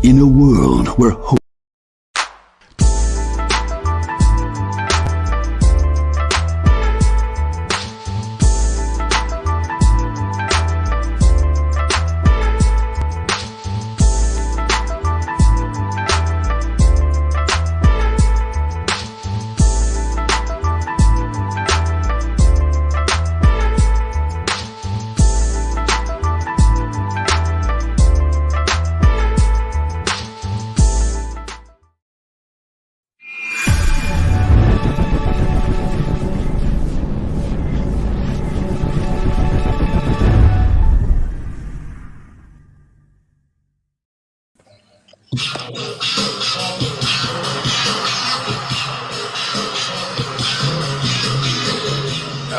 In a world where hope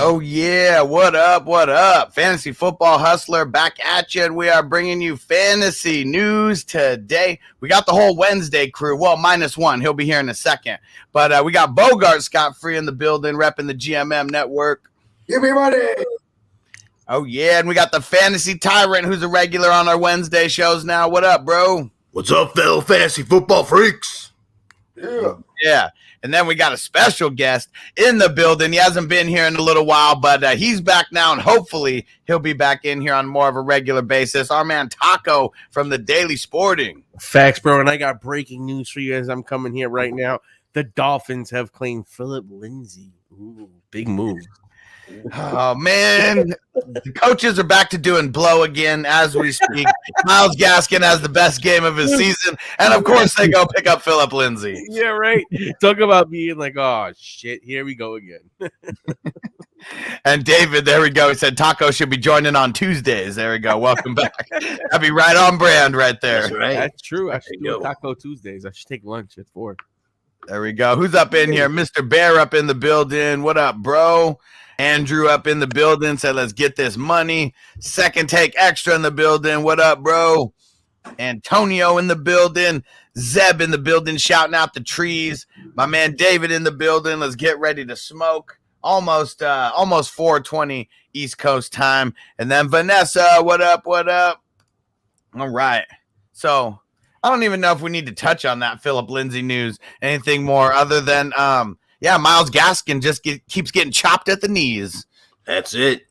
Oh, yeah. What up? What up? Fantasy Football Hustler back at you, and we are bringing you fantasy news today. We got the whole Wednesday crew. Well, minus one. He'll be here in a second. But we got Bogard Scott free in the building, repping the GMM Network. Give me money. Oh, yeah. And we got the Fantasy Tyrant, who's a regular on our Wednesday shows now. What up, bro? What's up, fellow fantasy football freaks? Yeah. And then we got a special guest in the building. He hasn't been here in a little while, but he's back now, and hopefully he'll be back in here on more of a regular basis. Our man Taco from the Daily Sporting. Facts, bro. And I got breaking news for you as I'm coming here right now. The Dolphins have claimed Philip Lindsay. Ooh, big move. Oh, man. The coaches are back to doing blow again as we speak. Myles Gaskin has the best game of his season. And, of course, they go pick up Philip Lindsay. Yeah, right. Talk about being like, oh, shit, here we go again. And David, there we go. He said Taco should be joining on Tuesdays. There we go. Welcome back. That'd be right on brand right there. That's right. That's true. I should do a Taco Tuesdays. I should take lunch at 4. There we go. Who's up in here? Mr. Bear up in the building. What up, bro? Andrew up in the building said, let's get this money. Second Take Extra in the building. What up, bro? Antonio in the building. Zeb in the building shouting out the trees. My man David in the building. Let's get ready to smoke. Almost 4:20 East Coast time. And then Vanessa, what up, what up? All right. So I don't even know if we need to touch on that Philip Lindsay news. Anything more other than Myles Gaskin just keeps getting chopped at the knees. That's it.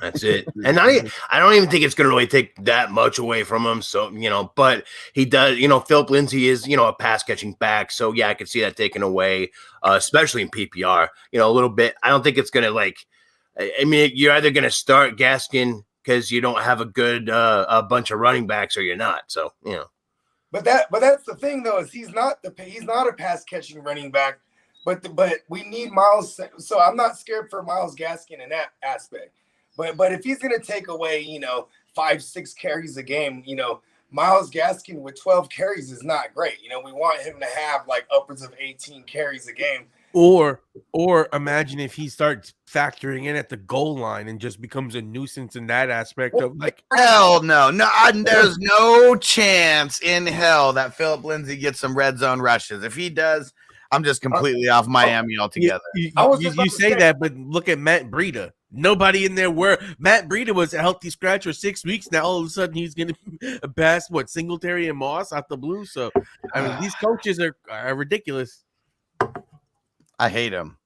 And I don't even think it's going to really take that much away from him. So, but he does, Philip Lindsay is, a pass catching back. So, yeah, I could see that taken away, especially in PPR, a little bit. I don't think it's going to you're either going to start Gaskin because you don't have a good a bunch of running backs or you're not. So, But that's the thing, though, is he's not a pass catching running back. But we need Myles, so I'm not scared for Myles Gaskin in that aspect. But if he's going to take away, 5-6 carries a game, Myles Gaskin with 12 carries is not great. We want him to have like upwards of 18 carries a game. Or imagine if he starts factoring in at the goal line and just becomes a nuisance in that aspect of like hell no. There's no chance in hell that Philip Lindsay gets some red zone rushes. If he does, I'm just completely off Miami altogether. You say that, but look at Matt Breida. Nobody in there Matt Breida was a healthy scratch for 6 weeks. Now all of a sudden he's going to pass Singletary and Moss out the blue. So these coaches are ridiculous. I hate him.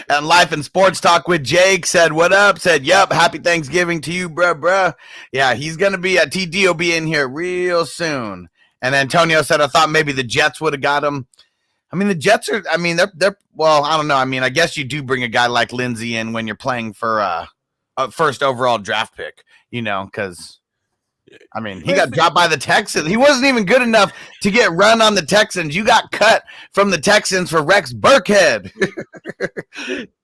And Life and Sports Talk with Jake said, what up? Said, yep, happy Thanksgiving to you, bruh. Yeah, he's going to be at TD will be in here real soon. And Antonio said, I thought maybe the Jets would have got him. The Jets are, they're well, I don't know. I guess you do bring a guy like Lindsay in when you're playing for a first overall draft pick, because, he got dropped by the Texans. He wasn't even good enough to get run on the Texans. You got cut from the Texans for Rex Burkhead.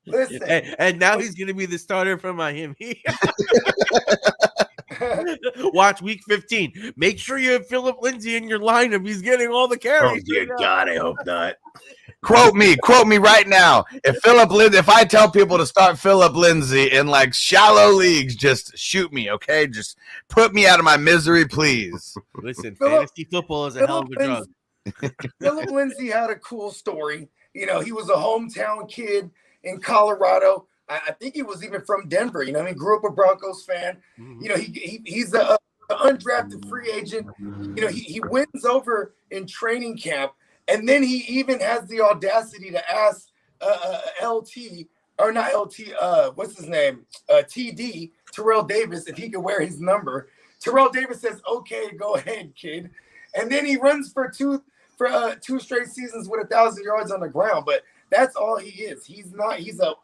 Listen. And now he's going to be the starter for Miami. Watch week 15. Make sure you have Philip Lindsay in your lineup. He's getting all the carries. Oh, dear God, I hope not. Quote me right now. If I tell people to start Philip Lindsay in like shallow leagues, just shoot me, okay? Just put me out of my misery, please. Listen, fantasy football is a hell of a drug. Philip Lindsay had a cool story. He was a hometown kid in Colorado. I think he was even from Denver. He grew up a Broncos fan. Mm-hmm. He's the undrafted free agent. You know, he wins over in training camp, and then he even has the audacity to ask LT, or not LT, what's his name? TD, Terrell Davis, if he could wear his number. Terrell Davis says, "Okay, go ahead, kid." And then he runs for two straight seasons with 1,000 yards on the ground. But that's all he is. He's a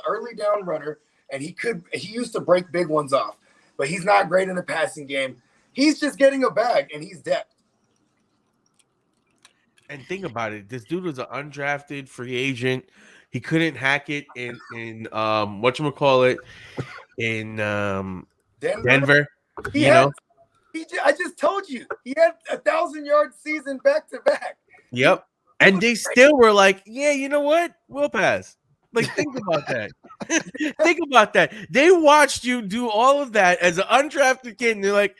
early down runner, and he used to break big ones off, but he's not great in the passing game. He's just getting a bag, and he's depth. And think about it. This dude was an undrafted free agent. He couldn't hack it in whatchamacallit, in Denver. I just told you, he had 1,000-yard season back to back. Yep. And they still were like, yeah, you know what? We'll pass. Like, think about that. Think about that. They watched you do all of that as an undrafted kid, and they're like,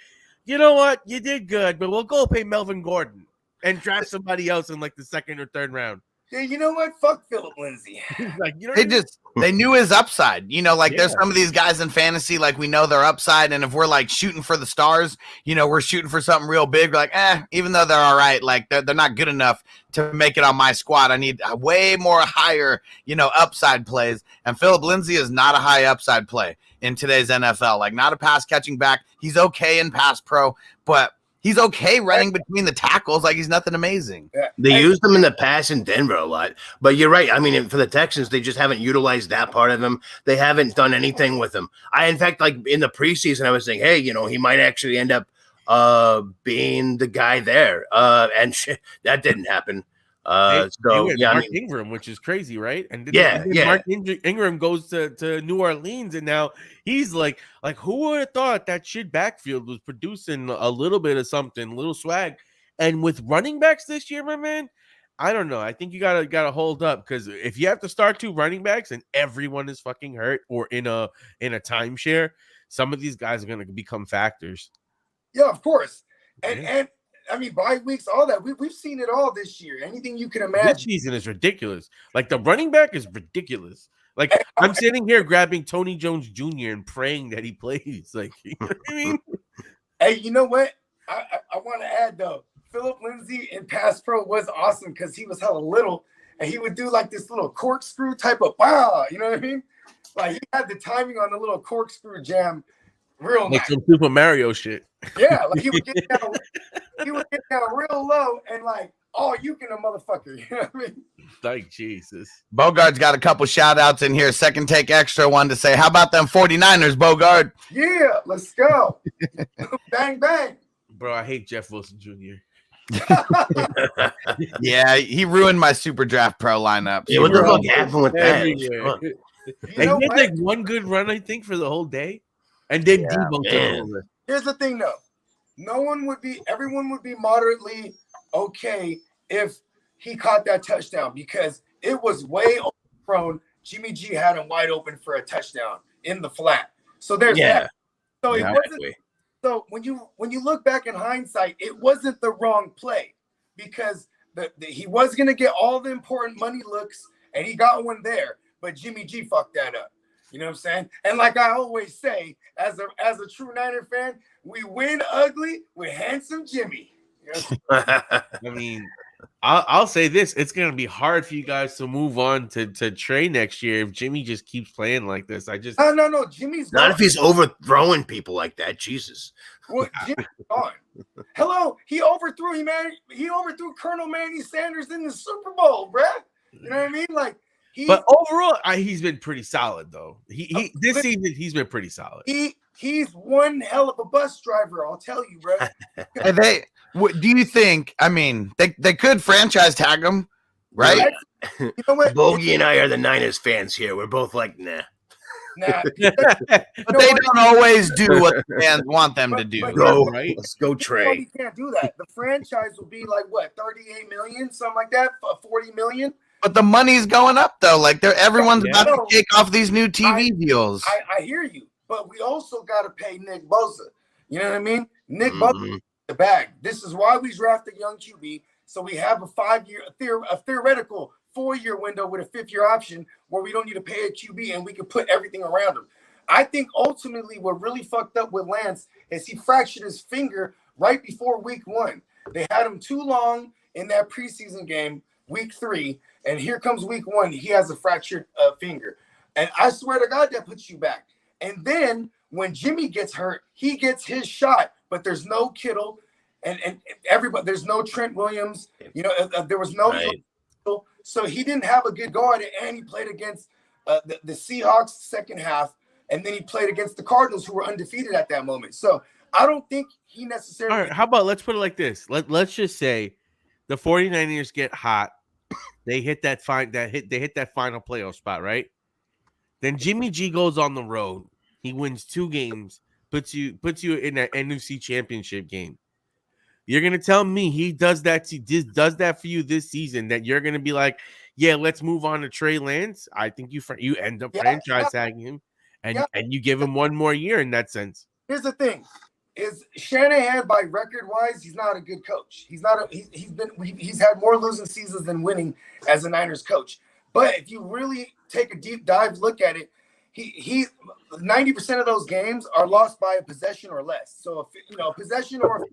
you know what? You did good, but we'll go pay Melvin Gordon and draft somebody else in like the second or third round. Yeah, you know what? Fuck Philip Lindsay. Like, you know, they knew his upside. You know, like there's some of these guys in fantasy, like we know their upside, and if we're like shooting for the stars, you know, we're shooting for something real big. We're like, even though they're all right, like they're not good enough to make it on my squad. I need a way more higher, you know, upside plays. And Philip Lindsay is not a high upside play in today's NFL. Like, not a pass catching back. He's okay in pass pro, but he's okay running between the tackles. Like, he's nothing amazing. They used him in the pass in Denver a lot. But you're right. I mean, for the Texans, they just haven't utilized that part of him. They haven't done anything with him. In fact, like in the preseason, I was saying, hey, you know, he might actually end up being the guy there. And that didn't happen. Mark Ingram, which is crazy, right? And Mark Ingram goes to New Orleans, and now he's like who would have thought that shit backfield was producing a little bit of something, a little swag. And with running backs this year, my man, I don't know. I think you gotta hold up, because if you have to start 2 running backs and everyone is fucking hurt or in a timeshare, some of these guys are gonna become factors. Yeah, of course. And I mean, bye weeks, all that. We've seen it all this year. Anything you can imagine. This season is ridiculous. Like, the running back is ridiculous. Like, I'm sitting here grabbing Tony Jones Jr. and praying that he plays. Like, you know what I mean? Hey, you know what? I want to add, though, Philip Lindsay in pass pro was awesome because he was hella little, and he would do like this little corkscrew type of wow. You know what I mean? Like, he had the timing on the little corkscrew jam. Real like nice. Some Super Mario shit. Yeah, like he would get down real low and like, oh, you can a motherfucker. You know what I mean? Like, Jesus. Bogard's got a couple shout outs in here. Second Take Extra wanted to say, how about them 49ers, Bogard? Yeah, let's go. Bang, bang. Bro, I hate Jeff Wilson Jr. Yeah, he ruined my Super Draft Pro lineup. Yeah, what the fuck happened with that? And he had like one good run, I think, for the whole day. And then debunked it over. Here's the thing, though. Everyone would be moderately okay if he caught that touchdown, because it was way overthrown. Jimmy G had him wide open for a touchdown in the flat. So there's that. So it wasn't. So when you look back in hindsight, it wasn't the wrong play, because he was going to get all the important money looks, and he got one there, but Jimmy G fucked that up. You know what I'm saying? And like I always say, as a true Niner fan, we win ugly with handsome Jimmy. You know? I mean, I'll say this: it's gonna be hard for you guys to move on to Trey next year if Jimmy just keeps playing like this. No. Jimmy's not gone. if he's overthrowing people like that. Jesus. Well, Jimmy's gone. Hello, he overthrew Colonel Manny Sanders in the Super Bowl, bruh. You know what I mean? Like. But overall, he's been pretty solid, though. This season he's been pretty solid. He's one hell of a bus driver, I'll tell you, bro. Do you think? I mean, they could franchise tag him, right? You know what? Bogey and I are the Niners fans here. We're both like, nah. But they don't always do what the fans want them to do. Right? Let's go, Trey. You can't do that. The franchise will be like what, 38 million, something like that, 40 million. But the money's going up, though. Like, everyone's about to kick off these new TV deals. I hear you, but we also got to pay Nick Bosa. You know what I mean? Nick Bosa the bag. This is why we drafted young QB, so we have a 5-year, a theoretical 4-year window with a 5th-year option where we don't need to pay a QB and we can put everything around him. I think ultimately what really fucked up with Lance is he fractured his finger right before week 1. They had him too long in that preseason game, week 3, and here comes week 1. He has a fractured finger. And I swear to God, that puts you back. And then when Jimmy gets hurt, he gets his shot, but there's no Kittle and everybody. There's no Trent Williams. You know, there was no. Right. So he didn't have a good guard, and he played against the Seahawks second half, and then he played against the Cardinals, who were undefeated at that moment. So I don't think he necessarily. All right, how about let's put it like this. Let's just say the 49ers get hot. They hit that final playoff spot, right? Then Jimmy G goes on the road. He wins 2 games, puts you in that NFC Championship game. You're gonna tell me he does that for you this season, that you're gonna be like, yeah, let's move on to Trey Lance. I think you end up franchise tagging him, and you give him 1 more year in that sense. Here's the thing: is Shanahan, by record wise, he's not a good coach. He's had more losing seasons than winning as a Niners coach. But if you really take a deep dive look at it, he 90% of those games are lost by a possession or less. So if a possession or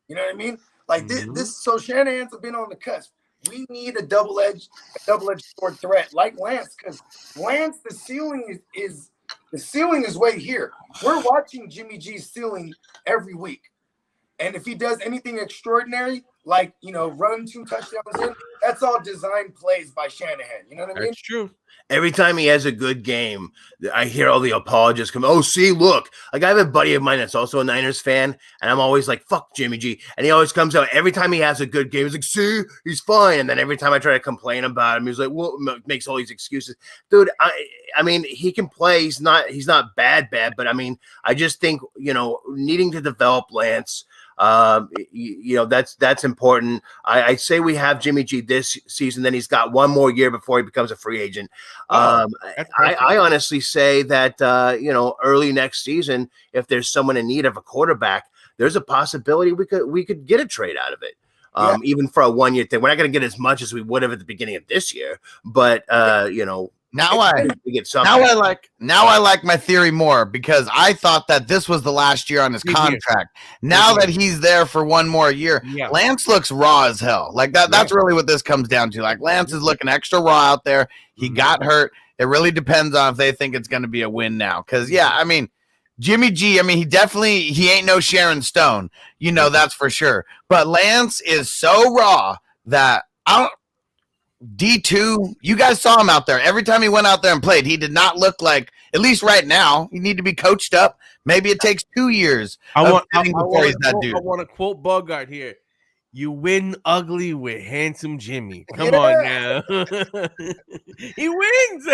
you know what I mean? Like this. So Shanahan's been on the cusp. We need a double-edged sword threat like Lance, because Lance, the ceiling is way here. We're watching Jimmy G's ceiling every week. And if he does anything extraordinary, like, run 2 touchdowns in, that's all design plays by Shanahan. You know what I mean? That's true. Every time he has a good game, I hear all the apologists come, oh, see, look. Like, I have a buddy of mine that's also a Niners fan, and I'm always like, fuck Jimmy G. And he always comes out, every time he has a good game, he's like, see, he's fine. And then every time I try to complain about him, he's like, well, makes all these excuses. Dude, I mean, he can play. He's not bad, but I mean, I just think, needing to develop Lance, that's important. I say we have Jimmy G this season, then he's got 1 more year before he becomes a free agent. I honestly say that early next season, if there's someone in need of a quarterback, there's a possibility we could get a trade out of it. Even for a 1 year thing. We're not going to get as much as we would have at the beginning of this year, but now I like my theory more, because I thought that this was the last year on his contract. Now that he's there for 1 more year, Lance looks raw as hell. Like that's really what this comes down to. Like, Lance is looking extra raw out there. He got hurt. It really depends on if they think it's going to be a win now. Because I mean, Jimmy G, he ain't no Sharon Stone, that's for sure. But Lance is so raw that D2, you guys saw him out there. Every time he went out there and played, he did not look like, at least right now, you need to be coached up. Maybe it takes 2 years. I want to quote Bogard here. You win ugly with handsome Jimmy. Come on now. He wins.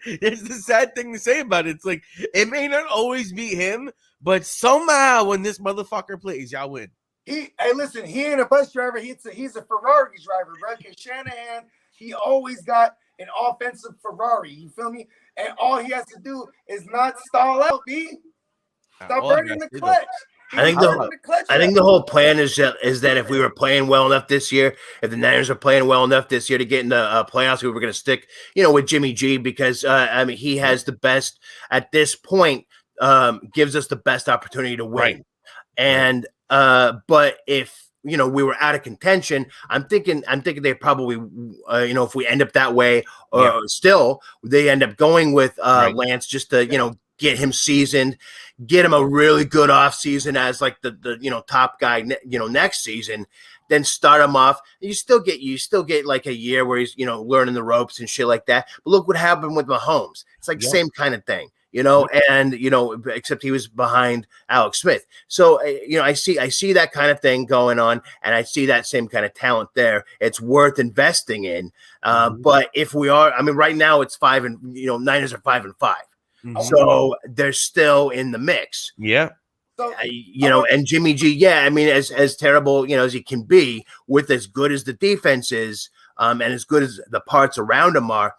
It's the sad thing to say about it. It's like, it may not always be him, but somehow when this motherfucker plays, y'all win. He ain't a bus driver. He's a Ferrari driver, bro. Because Shanahan, he always got an offensive Ferrari. You feel me? And all he has to do is not stall out, B. Stop burning the clutch. I think the whole plan is that if we were playing well enough this year, if the Niners are playing well enough this year to get in the playoffs, we were going to stick, with Jimmy G, because he has the best at this point, gives us the best opportunity to win. Right. And but if we were out of contention, I'm thinking they probably if we end up that way, or still they end up going with Lance just to get him seasoned, get him a really good off season as like the top guy next season, then start him off. You still get like a year where he's learning the ropes and shit like that. But look what happened with Mahomes. It's like the same kind of thing. And except he was behind Alex Smith. So I see that kind of thing going on, and I see that same kind of talent there. It's worth investing in. But if we are, right now it's 5 and Niners are 5-5. So they're still in the mix. Yeah. So, and Jimmy G, as terrible, as he can be, with as good as the defense is, and as good as the parts around him are,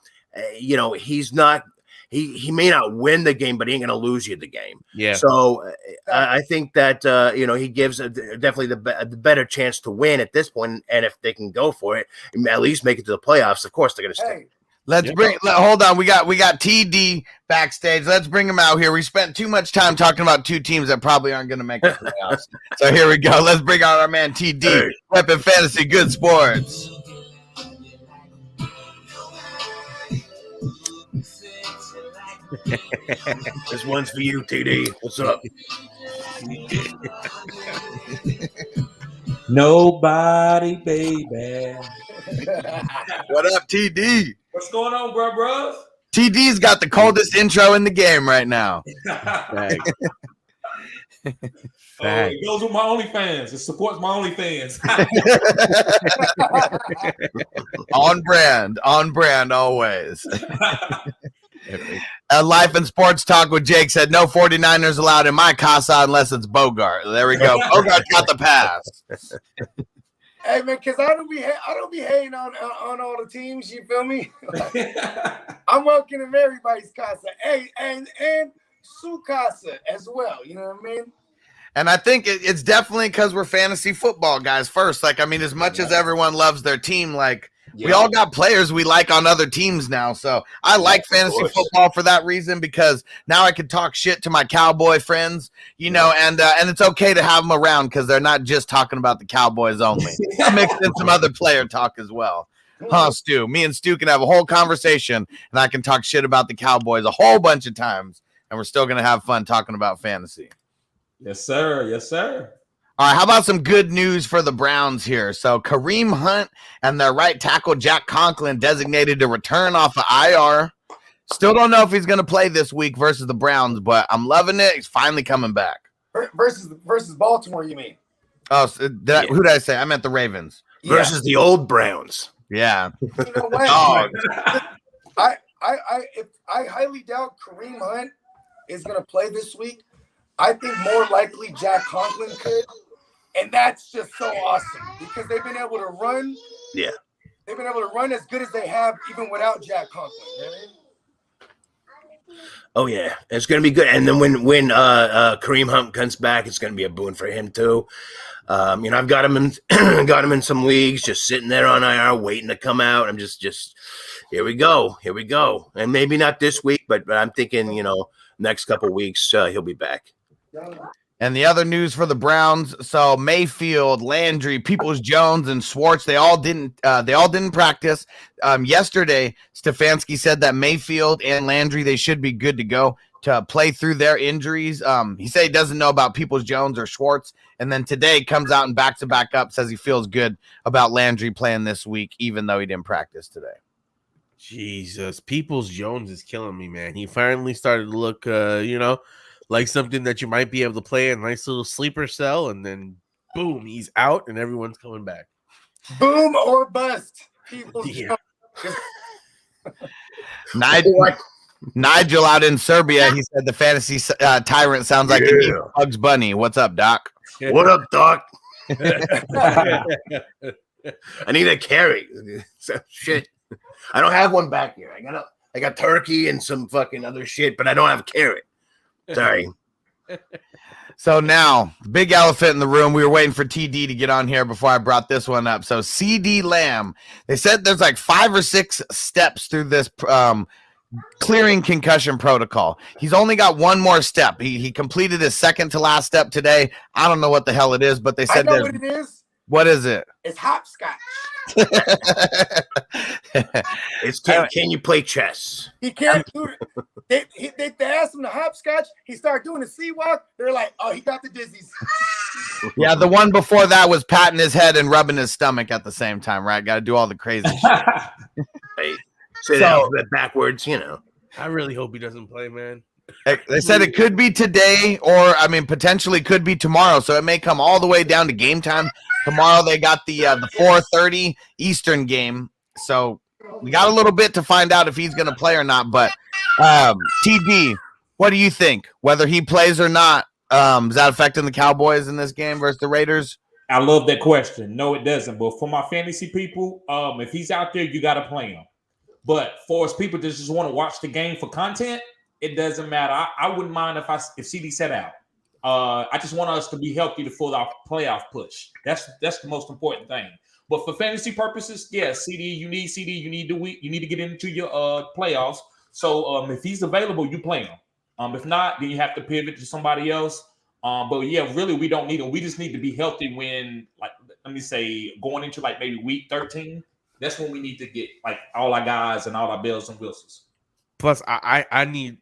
he's not. He may not win the game, but he ain't going to lose you the game. Yeah. So I think that he gives definitely the better chance to win at this point, and if they can go for it, at least make it to the playoffs. Of course, they're going to stay. Hold on. We got TD backstage. Let's bring him out here. We spent too much time talking about two teams that probably aren't going to make the playoffs. So here we go. Let's bring out our man TD, repping Fantasy Good Sports. This one's for you, TD. What's up? Nobody, baby. What up, TD? What's going on, bro? TD's got the coldest intro in the game right now. It goes with my OnlyFans. It supports my OnlyFans. on brand always. Life and Sports Talk with Jake said no 49ers allowed in my casa unless it's Bogard. There we go. Bogard got the pass. Hey man, because I don't be hating on all the teams. You feel me? I'm welcoming everybody's casa. Hey, and su casa as well. You know what I mean? And I think it's definitely because we're fantasy football guys first. Like, I mean, as much as everyone loves their team, like we all got players we like on other teams now. So I like fantasy football for that reason, because now I can talk shit to my Cowboy friends, you know, and it's okay to have them around because they're not just talking about the Cowboys only. I mix in some other player talk as well. Huh, Stu? Me and Stu can have a whole conversation, and I can talk shit about the Cowboys a whole bunch of times, and we're still going to have fun talking about fantasy. Yes, sir. Yes, sir. All right, how about some good news for the Browns here? So Kareem Hunt and their right tackle Jack Conklin designated to return off of IR. Still don't know if he's going to play this week versus the Browns, but I'm loving it. He's finally coming back. Versus Baltimore, you mean? Oh, who did I say? I meant the Ravens. Versus the old Browns. Yeah. You know what? I highly doubt Kareem Hunt is going to play this week. I think more likely Jack Conklin could, and that's just so awesome because they've been able to run. Yeah, they've been able to run as good as they have even without Jack Conklin. You know what I mean? Oh yeah, it's gonna be good. And then when Kareem Hunt comes back, it's gonna be a boon for him too. You know, I've got him in some leagues, just sitting there on IR, waiting to come out. I'm just here we go, and maybe not this week, but I'm thinking, you know, next couple of weeks he'll be back. And the other news for the Browns, so Mayfield, Landry, Peoples-Jones, and Schultz, they all didn't practice. Yesterday, Stefanski said that Mayfield and Landry, they should be good to go to play through their injuries. He said he doesn't know about Peoples-Jones or Schultz, and then today comes out and backs it back up, says he feels good about Landry playing this week, even though he didn't practice today. Jesus, Peoples-Jones is killing me, man. He finally started to look, you know, like something that you might be able to play a nice little sleeper cell, and then boom, he's out, and everyone's coming back. Boom or bust. Yeah. Nigel out in Serbia, he said the fantasy tyrant sounds like a new Bugs Bunny. What's up, Doc? What up, Doc? I need a carry. So, shit. I don't have one back here. I got turkey and some fucking other shit, but I don't have a carrot. Sorry. So now, the big elephant in the room, we were waiting for TD to get on here before I brought this one up. So CD Lamb, they said there's like 5 or 6 steps through this clearing concussion protocol. He's only got one more step. He completed his second to last step today. I don't know what the hell it is, but they said I know what it is. What is it? It's hopscotch. It's can you play chess? He can't do it. They asked him to hopscotch. He started doing the sea walk. They're like, oh, he got the dizzies. Yeah, the one before that was patting his head and rubbing his stomach at the same time, right? Got to do all the crazy shit. Hey, say the alphabet backwards, you know. I really hope he doesn't play, man. They said it could be today, or I mean, potentially could be tomorrow. So it may come all the way down to game time. Tomorrow they got the 4:30 Eastern game. So we got a little bit to find out if he's going to play or not. But TD, what do you think? Whether he plays or not, is that affecting the Cowboys in this game versus the Raiders? I love that question. No, it doesn't. But for my fantasy people, if he's out there, you got to play him. But for us people that just want to watch the game for content, it doesn't matter. I wouldn't mind if CD sat out. I just want us to be healthy for our playoff push. That's the most important thing. But for fantasy purposes, yeah, CD, you need to get into your playoffs. So if he's available, you play him. If not, then you have to pivot to somebody else. But yeah, really, we don't need him. We just need to be healthy when, like, let me say, going into like maybe week 13. That's when we need to get like all our guys and all our bells and whistles. Plus, I need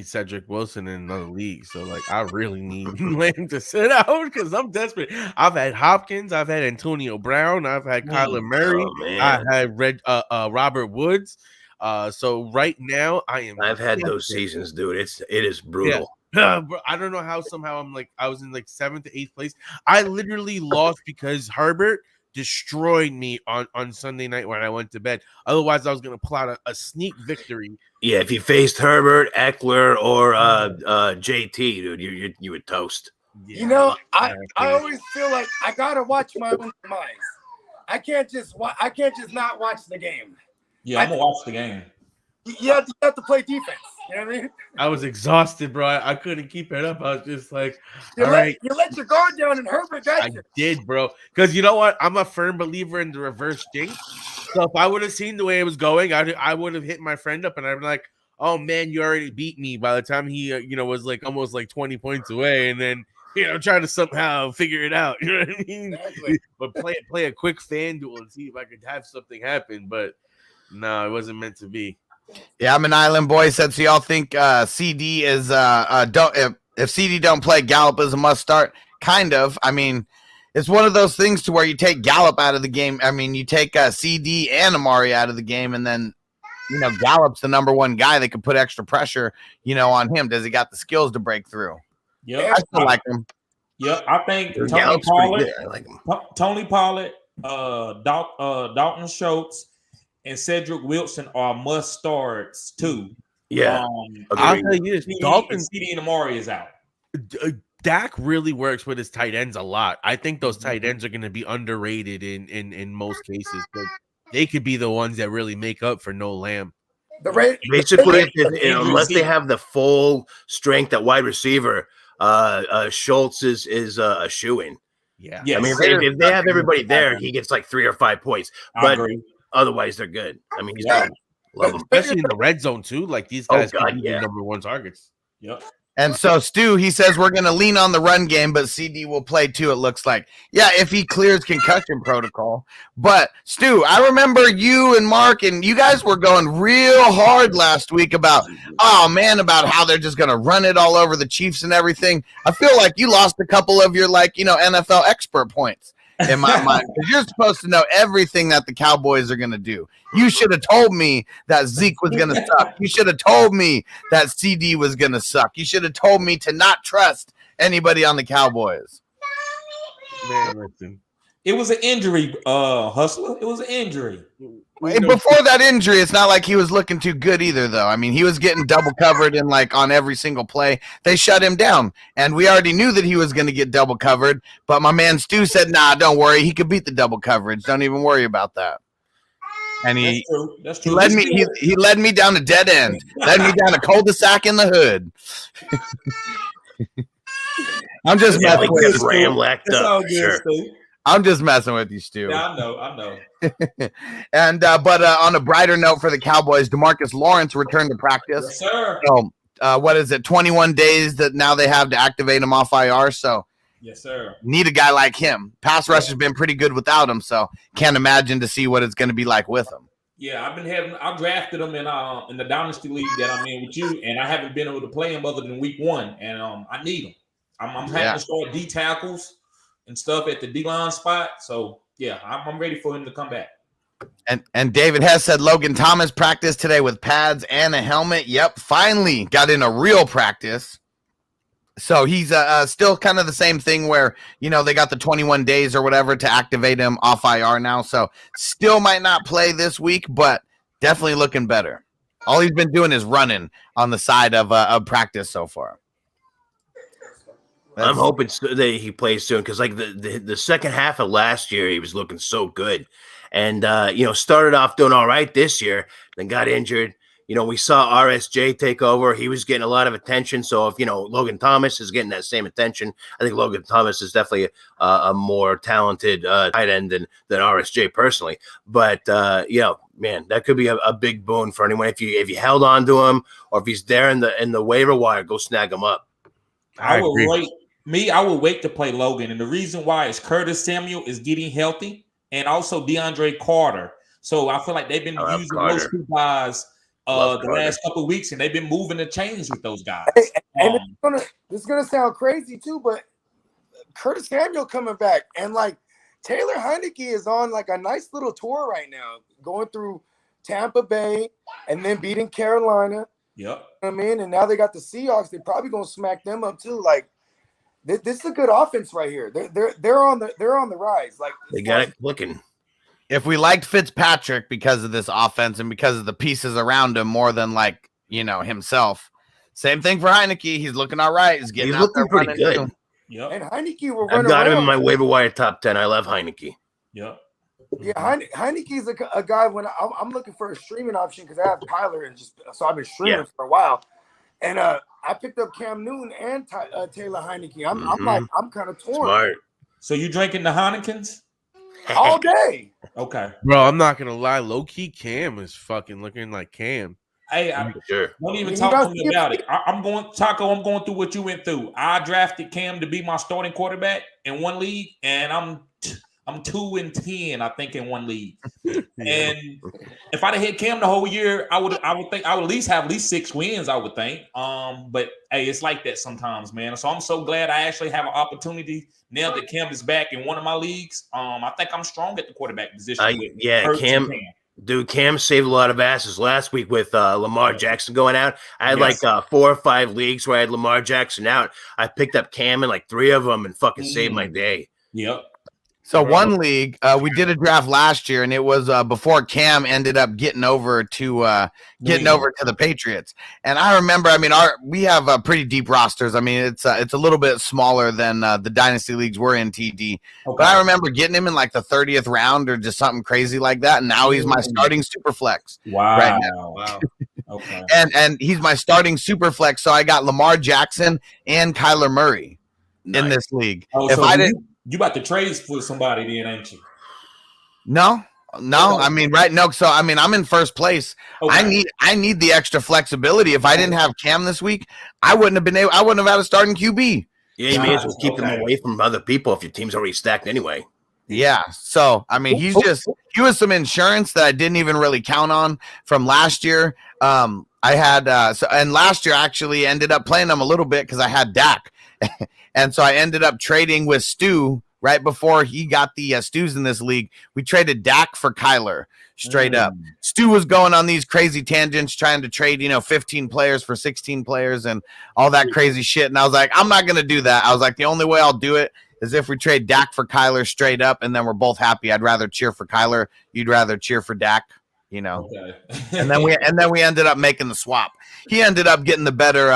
Cedric Wilson in another league. So like, I really need Lamb to sit out because I'm desperate. I've had Hopkins, I've had Antonio Brown, I've had Kyler Murray, I had Robert Woods. So right now I've had those seasons, dude. It is brutal. Yeah. Bro, I don't know how somehow I was in like 7th to 8th place. I literally lost because Herbert destroyed me on Sunday night when I went to bed. Otherwise, I was going to plot a sneak victory. Yeah, if you faced Herbert, Eckler, or JT, dude, you would toast. Yeah. You know, I always feel like I gotta watch my own demise. I can't just not watch the game. Yeah, I'm gonna watch the game. You have to play defense. You know what I mean? I was exhausted, bro. I couldn't keep it up. I was just like, you let your guard down and Herbert got you. I did, bro. Because you know what? I'm a firm believer in the reverse jinx. So if I would have seen the way it was going, I would have hit my friend up and I'd be like, oh man, you already beat me by the time he was like almost like 20 points away, and then trying to somehow figure it out. You know what I mean? Exactly. But play a quick fan duel and see if I could have something happen. But no, it wasn't meant to be. Yeah, I'm an island boy. Said, so y'all think CD is if CD don't play, Gallup is a must start? Kind of. I mean, it's one of those things to where you take Gallup out of the game. I mean, you take CD and Amari out of the game, and then Gallup's the number one guy that could put extra pressure on him. Does he got the skills to break through? Yeah, I still like him. Yeah, I think Tony Pollard, Dalton Schultz, and Cedric Wilson are must starts too. Yeah, I'll tell you this: Dalton, CD, and Amari is out. Dak really works with his tight ends a lot. I think those tight ends are going to be underrated in most cases, but they could be the ones that really make up for no Lamb. Basically, unless they have the full strength at wide receiver, Schultz is a shoo-in. Yeah, I mean, if they have everybody there, he gets like 3 or 5 points. But otherwise, they're good. I mean, he's good. Love him, especially in the red zone too. Like these guys can be the number one targets. Yep. And so Stu, he says we're going to lean on the run game, but CD will play too, it looks like. Yeah, if he clears concussion protocol. But, Stu, I remember you and Mark, and you guys were going real hard last week about how they're just going to run it all over the Chiefs and everything. I feel like you lost a couple of your, NFL expert points in my mind, because you're supposed to know everything that the Cowboys are going to do. You should have told me that Zeke was going to suck. You should have told me that CD was going to suck. You should have told me to not trust anybody on the Cowboys. Man, listen. It was an injury, Hustler. It was an injury. Before that injury, it's not like he was looking too good either, though. I mean, he was getting double covered and on every single play. They shut him down, and we already knew that he was going to get double covered. But my man Stu said, "Nah, don't worry. He could beat the double coverage. Don't even worry about that." And That's true. He led me down a dead end. Led me down a cul-de-sac in the hood. I'm just messing with you. I'm just messing with you, Stu. Yeah, I know. And but on a brighter note for the Cowboys, Demarcus Lawrence returned to practice. Yes, sir. So, what is it? 21 days that now they have to activate him off IR. So, yes, sir. Need a guy like him. Pass rush has been pretty good without him, so can't imagine to see what it's going to be like with him. Yeah, I drafted him in the dynasty league that I'm in with you, and I haven't been able to play him other than week 1, and I need him. I'm having to start D tackles and stuff at the D-line spot. So, yeah, I'm ready for him to come back. And David Hess said Logan Thomas practiced today with pads and a helmet. Yep, finally got in a real practice. So he's still kind of the same thing where, they got the 21 days or whatever to activate him off IR now. So still might not play this week, but definitely looking better. All he's been doing is running on the side of practice so far. I'm hoping that he plays soon because, the second half of last year, he was looking so good, and started off doing all right this year, then got injured. we saw RSJ take over. He was getting a lot of attention. So if, Logan Thomas is getting that same attention, I think Logan Thomas is definitely a more talented tight end than RSJ personally. But, man, that could be a big boon for anyone. If you held on to him, or if he's there in the waiver wire, go snag him up. I would wait to play Logan. And the reason why is Curtis Samuel is getting healthy, and also DeAndre Carter. So I feel like they've been using those two guys last couple of weeks, and they've been moving the chains with those guys. And this is gonna sound crazy too, but Curtis Samuel coming back, and like Taylor Heineke is on like a nice little tour right now, going through Tampa Bay and then beating Carolina. Yep. You know what I mean? And now they got the Seahawks. They're probably gonna smack them up too. Like this is a good offense right here. They're on the rise. Like they got it clicking. If we liked Fitzpatrick because of this offense and because of the pieces around him more than himself, same thing for Heineke. He's looking all right. He's looking pretty good. Yep. And Heineke I've got him in my waiver wire top 10. I love Heineke. Yep. Yeah, Heineke's a guy when I'm looking for a streaming option because I have Tyler and so I've been streaming for a while, and I picked up Cam Newton and Taylor Heineke. I'm kind of torn. Smart. So you drinking the Heinekens? All day. Okay. Bro, I'm not gonna lie. Low key, Cam is fucking looking like Cam. Hey, sure. Don't even talk to me about it. I'm going through what you went through. I drafted Cam to be my starting quarterback in one league, and I'm 2-10, I think, in one league. And if I'd have hit Cam the whole year, I would think I would at least have 6 wins, I would think. But hey, it's like that sometimes, man. So I'm so glad I actually have an opportunity now that Cam is back in one of my leagues. I think I'm strong at the quarterback position. Cam saved a lot of asses last week with Lamar Jackson going out. I had 4 or 5 leagues where I had Lamar Jackson out. I picked up Cam in 3 of them and fucking saved my day. Yep. So one league, we did a draft last year, and it was before Cam ended up getting over to the Patriots. And I remember, we have pretty deep rosters. It's a little bit smaller than the dynasty leagues we're in, TD. Okay. But I remember getting him in the 30th round or just something crazy like that. And now he's my starting super flex. Wow. Right now. Wow. Okay. and he's my starting super flex. So I got Lamar Jackson and Kyler Murray in this league. Oh, so you about to trade for somebody then, ain't you? No. Right. No. So, I'm in first place. Okay. I need the extra flexibility. If I didn't have Cam this week, I wouldn't have had a starting QB. Yeah, you may as well keep them away from other people if your team's already stacked anyway. Yeah. So, he was some insurance that I didn't even really count on from last year. I had, and last year I actually ended up playing him a little bit because I had Dak. And so I ended up trading with Stu right before he got the Stu's in this league. We traded Dak for Kyler straight up. Stu was going on these crazy tangents, trying to trade, 15 players for 16 players and all that crazy shit. And I was like, I'm not going to do that. I was like, the only way I'll do it is if we trade Dak for Kyler straight up, and then we're both happy. I'd rather cheer for Kyler. You'd rather cheer for Dak, Okay. and then we ended up making the swap. He ended up getting the better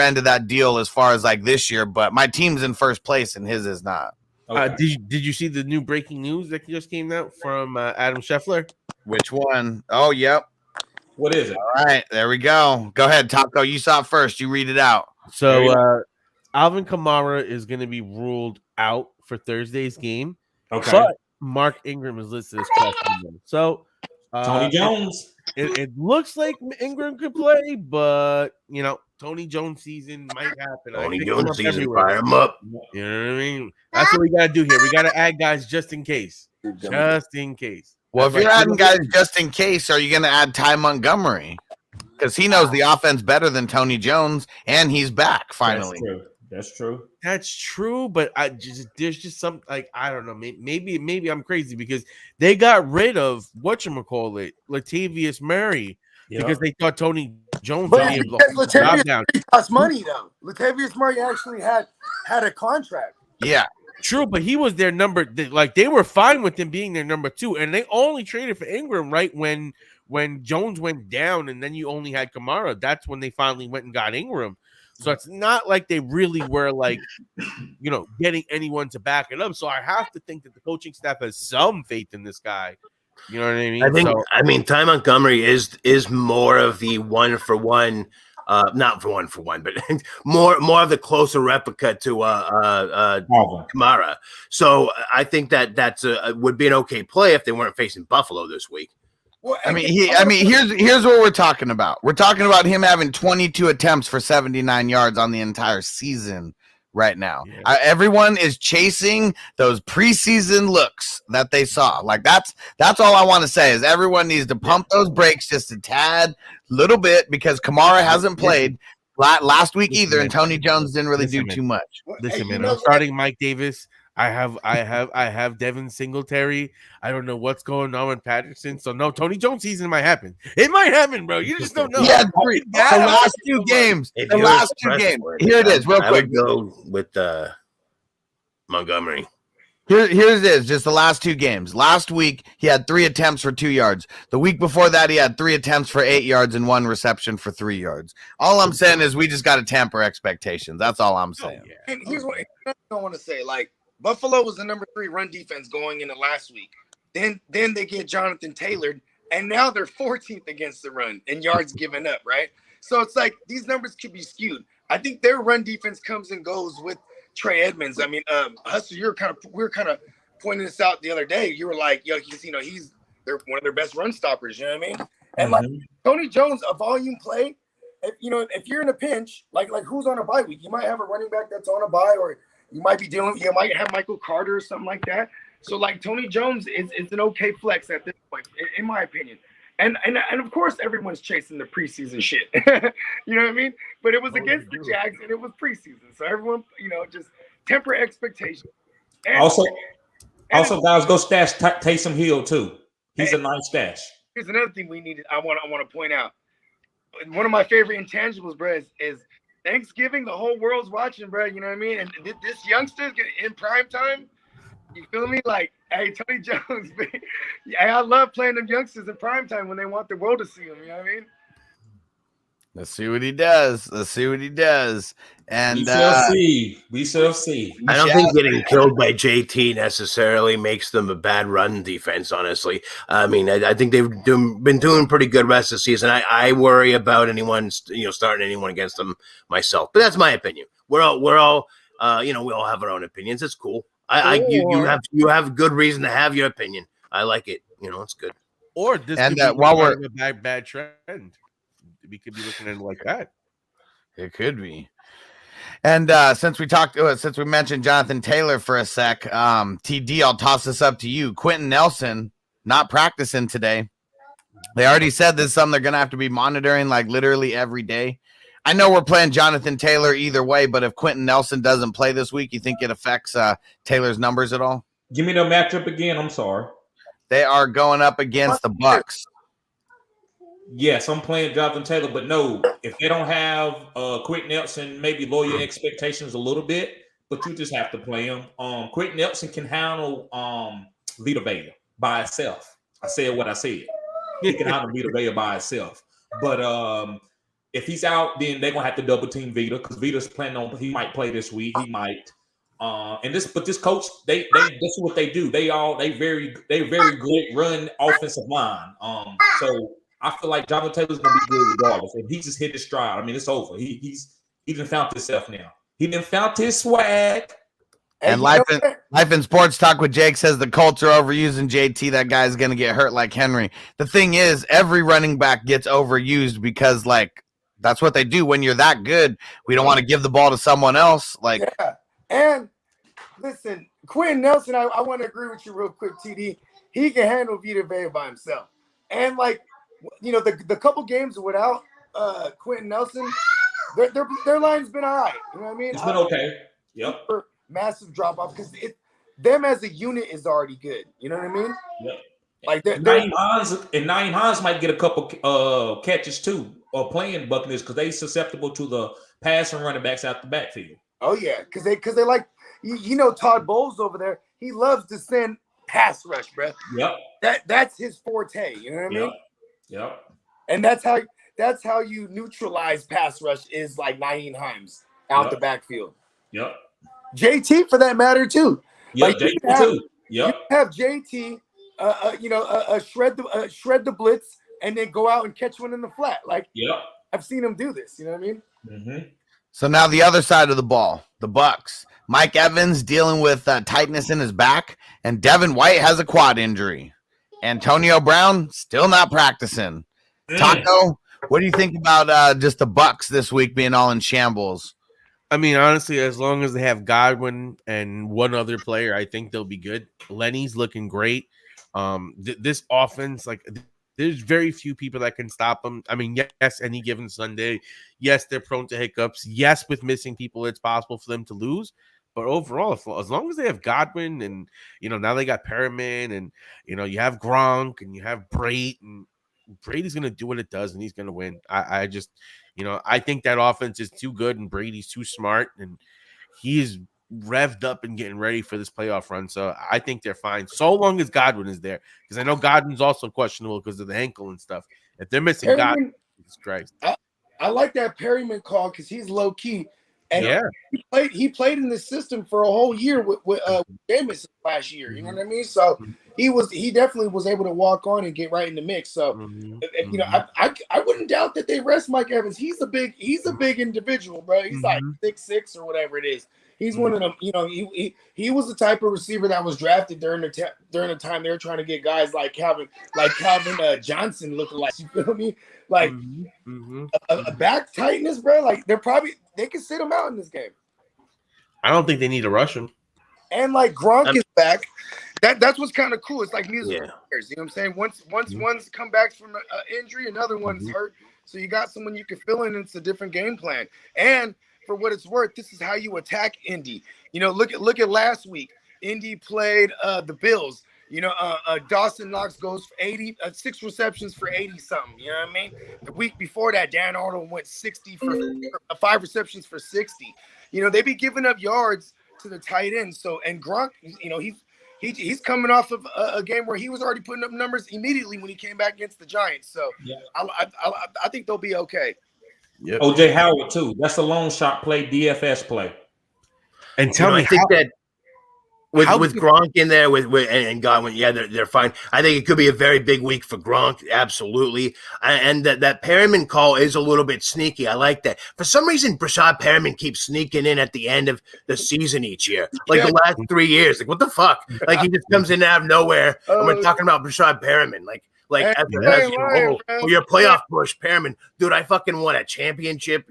end of that deal as far as this year, but my team's in first place and his is not. Okay. Did you see the new breaking news that just came out from Adam Scheffler? Which one? Oh, yep. What is it? All right, there we go. Go ahead, Taco. You saw it first. You read it out. So Alvin Kamara is going to be ruled out for Thursday's game. Okay. But Mark Ingram is listed as questionable. So Tony Jones. It looks like Ingram could play, but Tony Jones season might happen. Tony Jones season, fire him up. You know what I mean? That's what we got to do here. We got to add guys just in case. Just in case. Well, if you're adding guys just in case, are you going to add Ty Montgomery? Because he knows the offense better than Tony Jones, and he's back finally. That's true. But there's just some I don't know. Maybe I'm crazy because they got rid of whatchamacallit, Latavius Murray, because they thought Tony Jones would be able to hold the job down. Cost money though. Latavius Murray actually had a contract. Yeah. True, but he was their number. They were fine with him being their number 2, and they only traded for Ingram right when Jones went down, and then you only had Kamara. That's when they finally went and got Ingram. So it's not like they really were getting anyone to back it up. So I have to think that the coaching staff has some faith in this guy You know what I mean? I mean, Ty Montgomery is more of the 1-for-1, not for 1-for-1, but more of the closer replica to Kamara. So I think that's would be an okay play if they weren't facing Buffalo this week. Well, here's what we're talking about. We're talking about him having 22 attempts for 79 yards on the entire season right now. Yeah. Everyone is chasing those preseason looks that they saw. Like that's all I want to say is everyone needs to pump those brakes just a tad, little bit, because Kamara hasn't played last week either, and Tony Jones didn't really do too much. Listen, man, I'm starting Mike Davis. I have Devin Singletary. I don't know what's going on with Patterson. So no, Tony Jones season might happen. It might happen, bro. You just don't know. Yeah, the last two games. Here it is, real quick. I would go with Montgomery. Here it is, just the last two games. Last week, he had 3 attempts for 2 yards. The week before that, he had 3 attempts for 8 yards and 1 reception for 3 yards. All I'm saying is we just got to temper expectations. That's all I'm saying. And here's what I don't want to say. Like, Buffalo was the number 3 run defense going into last week. Then they get Jonathan Taylor, and now they're 14th against the run and yards given up, right? So it's like these numbers could be skewed. I think their run defense comes and goes with Trey Edmonds. I mean, Hustle, we were kind of pointing this out the other day. You were like, yo, they're one of their best run stoppers. You know what I mean? And like Tony Jones, a volume play. If you're in a pinch, like who's on a bye week, you might have a running back that's on a bye, or you might have Michael Carter or something like that. So like Tony Jones is an okay flex at this point, in my opinion. And of course everyone's chasing the preseason shit. You know what I mean? But it was against the Jags and it was preseason. So everyone, just temper expectations. And, also, guys, go stash Taysom Hill too. He's a nice stash. Here's another thing I want to point out. One of my favorite intangibles, bro, is Thanksgiving. The whole world's watching, bro. You know what I mean? And this youngster's in prime time. You feel me? Like, hey, Tony Jones, I love playing them youngsters in prime time when they want the world to see them. You know what I mean? Let's see what he does. And we shall see. I don't think getting killed by JT necessarily makes them a bad run defense, honestly. I mean, I think they've been doing pretty good rest of the season. I worry about anyone, starting anyone against them myself. But that's my opinion. We're all we all have our own opinions. It's cool. You have good reason to have your opinion. I like it. It's good. Or this and could be while we're a bad trend. We could be looking at it like that. It could be. And since we mentioned Jonathan Taylor for a sec, TD, I'll toss this up to you. Quentin Nelson not practicing today. They already said this is something they're going to have to be monitoring like literally every day. I know we're playing Jonathan Taylor either way, but if Quentin Nelson doesn't play this week, you think it affects Taylor's numbers at all? Give me the matchup again. I'm sorry. They are going up against the Bucks. Yes, I'm playing Jonathan Taylor, but no, if they don't have Quentin Nelson, maybe lower your expectations a little bit, but you just have to play him. Quentin Nelson can handle Vita Vea by itself. I said what I said. He can handle Vita Vea by itself. But if he's out, then they're gonna have to double team Vita because Vita's planning on he might play this week. He might. This coach, this is what they do. They very good run offensive line. So I feel like Jonathan Taylor's gonna be good regardless. If he just hit his stride, I mean, it's over. He done found himself now. He done found his swag. And Life in Sports Talk with Jake says the Colts are overusing JT. That guy's gonna get hurt like Henry. The thing is, every running back gets overused because that's what they do when you're that good. We don't want to give the ball to someone else. Yeah. And listen, Quentin Nelson, I want to agree with you real quick, TD. He can handle Vita Vea by himself. And the couple games without Quentin Nelson, their line's been all right. You know what I mean? It's been okay. Yep. Massive drop off because them as a unit is already good. You know what I mean? Yep. Like Naeem Hines might get a couple catches too, or playing Buccaneers because they susceptible to the pass and running backs out the backfield. Oh yeah, because they like Todd Bowles over there. He loves to send pass rush, bro. Yep. That's his forte. You know what I mean? Yep. And that's how you neutralize pass rush is like Naeem Hines out the backfield. Yep. JT for that matter too. Yeah, JT too. Yep. You have JT, shred the blitz and then go out and catch one in the flat. Like, Yep. I've seen him do this. You know what I mean? Mm-hmm. So now the other side of the ball, the Bucks. Mike Evans dealing with tightness in his back, and Devin White has a quad injury. Antonio Brown still not practicing. Taco, what do you think about just the Bucks this week being all in shambles? I mean, honestly, as long as they have Godwin and one other player, I think they'll be good. Lenny's looking great. This offense, like, there's very few people that can stop them. I mean, yes, any given Sunday, yes, they're prone to hiccups. Yes, with missing people, it's possible for them to lose. But overall, as long as they have Godwin and, now they got Perriman and, you have Gronk and you have Brate, and Brady's going to do what it does and he's going to win. I just, I think that offense is too good and Brady's too smart and he's revved up and getting ready for this playoff run. So I think they're fine so long as Godwin is there, because I know Godwin's also questionable because of the ankle and stuff. If they're missing Godwin, Jesus Christ. I like that Perryman call because he's low key. And yeah, he played in the system for a whole year with Jameis last year. You know what I mean? So he definitely was able to walk on and get right in the mix. So I wouldn't doubt that they rest Mike Evans. He's a big individual, bro. He's like 6'6" or whatever it is. He's one of them. He was the type of receiver that was drafted during the time they were trying to get guys like Calvin Johnson looking like. You feel me? Like a back tightness, bro. Like they can sit him out in this game. I don't think they need to rush him. And like Gronk is back. That's what's kind of cool. It's like music players. You know what I'm saying? Once one's come back from an injury, another one's hurt. So you got someone you can fill in. It's a different game plan. And for what it's worth, this is how you attack Indy. Look at last week. Indy played the Bills. Dawson Knox goes for 80, 6 receptions for 80 something. You know what I mean? The week before that, Dan Arnold went 60 for 5 receptions for 60. They be giving up yards to the tight end. So, and Gronk, he's coming off of a game where he was already putting up numbers immediately when he came back against the Giants. So, I think they'll be okay. Yep. OJ Howard too. That's a long shot play, DFS play. And tell me, I think that with Gronk in there and Godwin, they're fine. I think it could be a very big week for Gronk, absolutely. And that Perriman call is a little bit sneaky. I like that. For some reason, Brashad Perriman keeps sneaking in at the end of the season each year, like the last 3 years. Like, what the fuck? Like, he just comes in out of nowhere, and we're talking about Brashad Perriman. Like your playoff push, Perriman, dude. I fucking won a championship.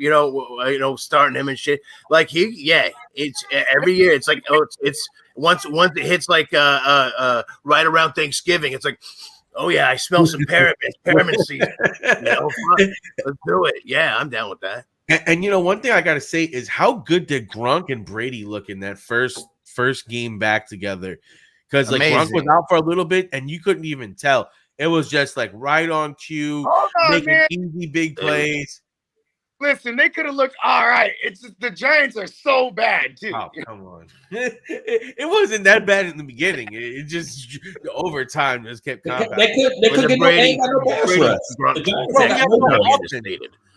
Starting him and shit. Like it's every year. It's like it's once it hits like right around Thanksgiving. It's like, oh yeah, I smell some Perriman season. Let's do it. Yeah, I'm down with that. And one thing I gotta say is how good did Gronk and Brady look in that first game back together? Because like Gronk was out for a little bit, and you couldn't even tell. It was just like right on cue, making easy big plays. Listen, they could have looked all right. It's just the Giants are so bad too. Oh, come on. It wasn't that bad in the beginning. It just over time just kept compounding. They could get no pass rush.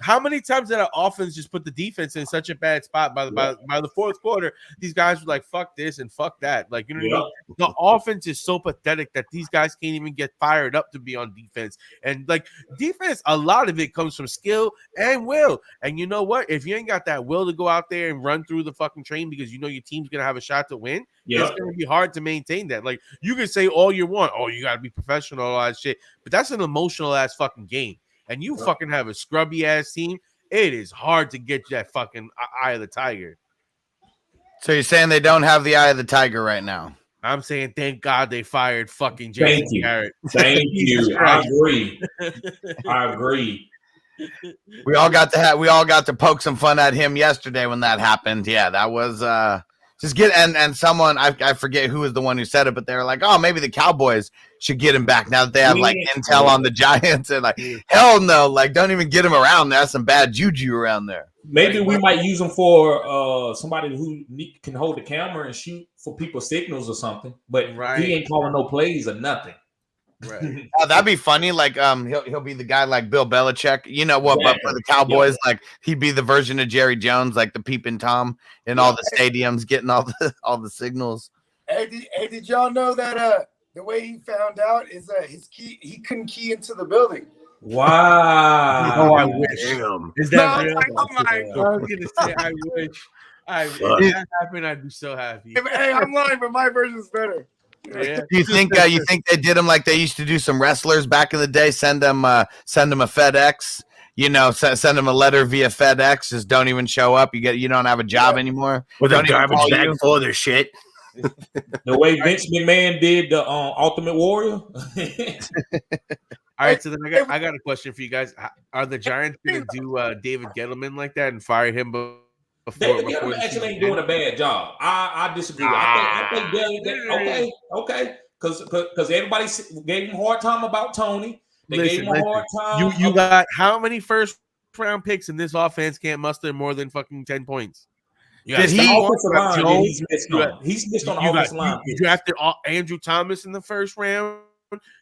How many times did our offense just put the defense in such a bad spot by the fourth quarter? These guys were like, fuck this and fuck that. Like, you know what I mean? The offense is so pathetic that these guys can't even get fired up to be on defense. And like defense, a lot of it comes from skill and will. And you know what? If you ain't got that will to go out there and run through the fucking train because you know your team's gonna have a shot to win, it's gonna be hard to maintain that. Like, you can say all you want, you gotta be professional, all that shit, but that's an emotional ass fucking game. And you fucking have a scrubby ass team. It is hard to get that fucking eye of the tiger. So you're saying they don't have the eye of the tiger right now? I'm saying thank God they fired fucking Jason Garrett. Thank you. I agree. We all got to poke some fun at him yesterday when that happened. Yeah, that was just get and someone I forget who was the one who said it, but they were like, oh, maybe the Cowboys should get him back now that they have like intel on the Giants, and like hell no, like don't even get him around there. That's some bad juju around there. Maybe we might use him for somebody who can hold the camera and shoot for people's signals or something, but he ain't calling no plays or nothing. Right. That'd be funny. Like he'll be the guy like Bill Belichick. You know what? But for the Cowboys, like he'd be the version of Jerry Jones, like the peeping Tom in all the stadiums, getting all the signals. Hey, did y'all know that the way he found out is that he couldn't key into the building. Wow. Oh, I wish. Damn. Is that No, real? I'm lying. I was gonna say I wish. If that happened, I'd be so happy. Hey, I'm lying, but my version's better. Yeah. Do you think they did them like they used to do some wrestlers back in the day? Send them a FedEx. You know, send them a letter via FedEx. Just don't even show up. You don't have a job anymore. With a Don't even garbage call bag you. full of their shit. The way Vince McMahon did the Ultimate Warrior. All right, so then I got a question for you guys. Are the Giants going to do David Gettleman like that and fire him before David actually ain't doing a bad job. I disagree. I think David, okay, because everybody gave him a hard time about Tony. They gave him a hard time. You got how many first round picks in this offense can't muster more than fucking 10 points? Did he? He's missed on the offensive line. You drafted Andrew Thomas in the first round.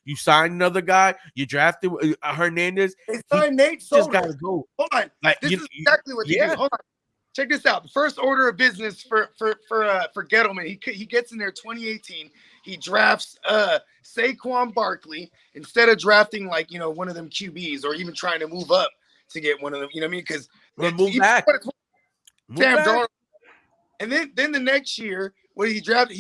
You signed another guy. You drafted Hernandez. They signed Nate Solder. Just gotta go. Hold on. Like, This is exactly what they do. Hold on. Check this out. The first order of business for Gettleman. He gets in there 2018. He drafts Saquon Barkley instead of drafting one of them QBs or even trying to move up to get one of them. You know what I mean? Because move back. And then the next year, what he drafts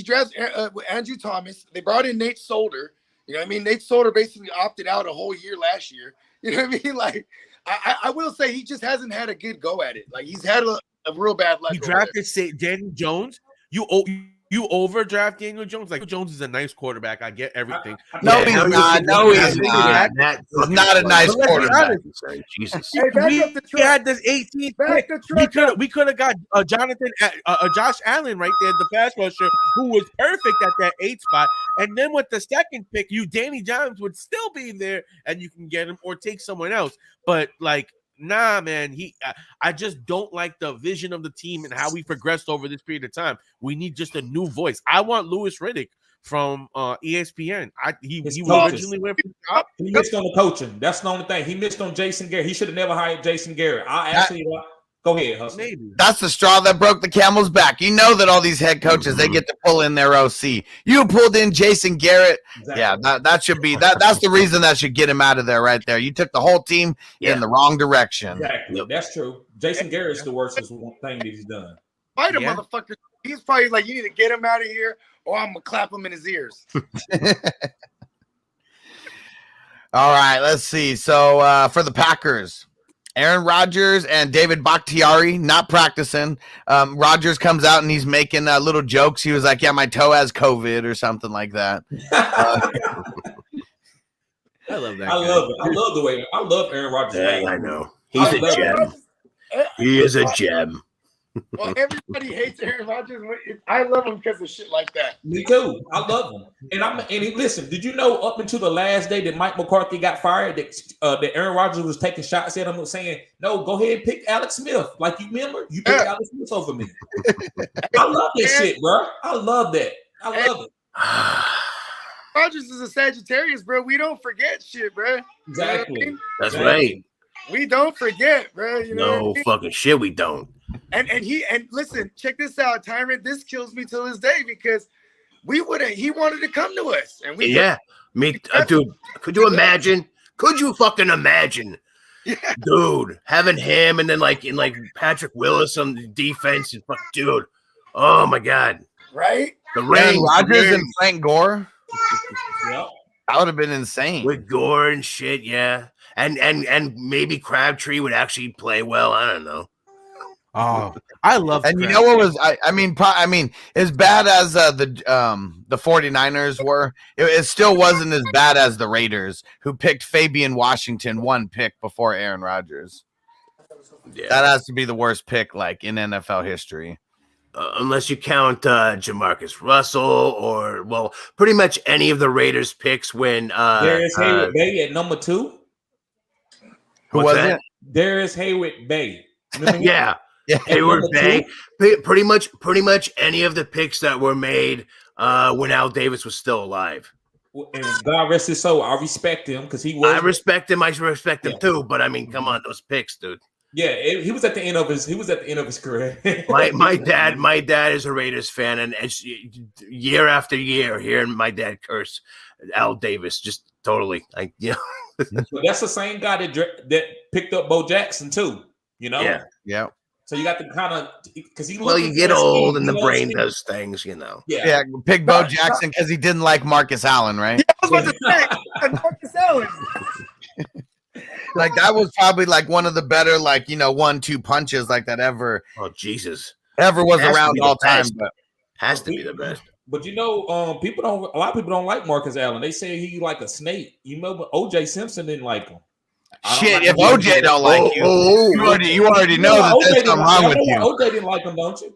Andrew Thomas. They brought in Nate Solder. You know what I mean? Nate Solder basically opted out a whole year last year. You know what I mean? Like, I will say he just hasn't had a good go at it. Like, he's had a real bad luck. He drafted Daniel Jones. You overdraft Daniel Jones. Like, Jones is a nice quarterback. I get everything. No, he's not. No, he's not. He's not a nice quarterback. Jesus. We had this 18th pick. We could have got Josh Allen right there, the pass rusher, who was perfect at that 8 spot. And then with the second pick, Danny Jones would still be there, and you can get him or take someone else. But nah, man, I just don't like the vision of the team and how we progressed over this period of time. We need just a new voice. I want Louis Riddick from ESPN. He originally went for the top. He missed on the coaching. That's the only thing. He missed on Jason Garrett. He should have never hired Jason Garrett. Go ahead, Hustle. Maybe. That's the straw that broke the camel's back. You know that all these head coaches, they get to pull in their OC. You pulled in Jason Garrett. Exactly. Yeah, that should be that's the reason that should get him out of there right there. You took the whole team in the wrong direction. Exactly. That's true. Jason Garrett's the worst thing that he's done. Fight a motherfucker. He's probably like, you need to get him out of here or I'm gonna clap him in his ears. All right, let's see. So for the Packers, Aaron Rodgers and David Bakhtiari not practicing. Rodgers comes out and he's making little jokes. He was like, yeah, my toe has COVID or something like that. I love that. I love Aaron Rodgers. Yeah, I know. He's a gem. He is a gem. Well, everybody hates Aaron Rodgers. I love him because of shit like that. Me too. I love him. And listen, did you know up until the last day that Mike McCarthy got fired, that Aaron Rodgers was taking shots at him saying, no, go ahead and pick Alex Smith. Like, you remember? You picked Alex Smith over me. I love that shit, bro. I love that. I love it. Rodgers is a Sagittarius, bro. We don't forget shit, bro. Exactly. You know That's right. We don't forget, bro. You know no fucking shit, we don't. And listen, check this out, Tyrant. This kills me till this day because he wanted to come to us, and we dude. Could you imagine? Could you fucking imagine, dude, having him and then in Patrick Willis on the defense and dude, oh my god, right? The ring, Rodgers and Frank Gore. Yep. That would have been insane with Gore and shit, yeah, and maybe Crabtree would actually play well. I don't know. Oh, I love. And you know what was I mean as bad as the 49ers were, it still wasn't as bad as the Raiders, who picked Fabian Washington 1 pick before Aaron Rodgers. Yeah. That has to be the worst pick in NFL history. Unless you count Jamarcus Russell or pretty much any of the Raiders picks when Darius Hayward Bay at number 2. Who was it? Darius Hayward Bay. Yeah. Hayward Bay, pretty much any of the picks that were made when Al Davis was still alive. And God rest his soul, I respect him because he was. I respect him. I respect him too. But I mean, come on, those picks, dude. Yeah, he was at the end of his career. My dad is a Raiders fan, and it's year after year hearing my dad curse Al Davis, just totally. But that's the same guy that picked up Bo Jackson too. Yeah. So you got to kind of because you get old and the brain does things. Yeah. Pick Bo Jackson because he didn't like Marcus Allen, right? Yeah, I was about to say Marcus Allen. Like that was probably like one of the better 1-2 punches like that ever. Oh Jesus! Ever was around all time, but has to be the best. But a lot of people don't like Marcus Allen. They say he like a snake. You remember OJ Simpson didn't like him. Shit, if OJ don't like you already know that there's something wrong with you. OJ didn't like him, don't you?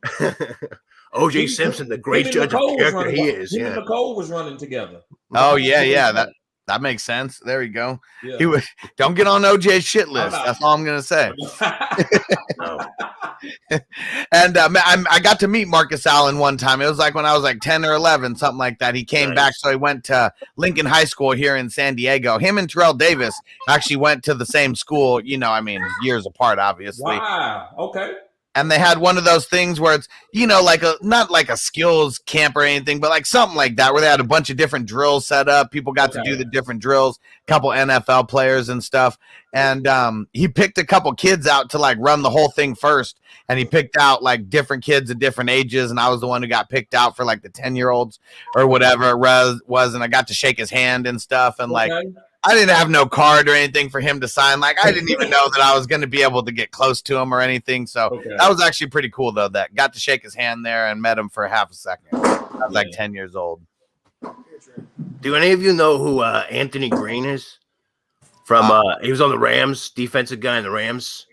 OJ Simpson, the great judge of character he is. Him and Nicole was running together. Oh yeah. That makes sense. There you go. Yeah. Don't get on OJ's shit list. That's all I'm gonna say. And I got to meet Marcus Allen one time. It was like when I was like 10 or 11, something like that. He came back, so he went to Lincoln High School here in San Diego. Him and Terrell Davis actually went to the same school. Years apart, obviously. Wow. Okay. And they had one of those things where it's, not like a skills camp or anything, but like something like that, where they had a bunch of different drills set up. People got to do the different drills, a couple NFL players and stuff. And he picked a couple kids out to like run the whole thing first. And he picked out like different kids at different ages. And I was the one who got picked out for like the 10-year-olds or whatever it was. And I got to shake his hand and stuff. And I didn't have no card or anything for him to sign. Like, I didn't even know that I was going to be able to get close to him or anything. So that was actually pretty cool, though, that got to shake his hand there and met him for half a second. I was like 10 years old. Do any of you know who Anthony Green is? From he was on the Rams, defensive guy in the Rams.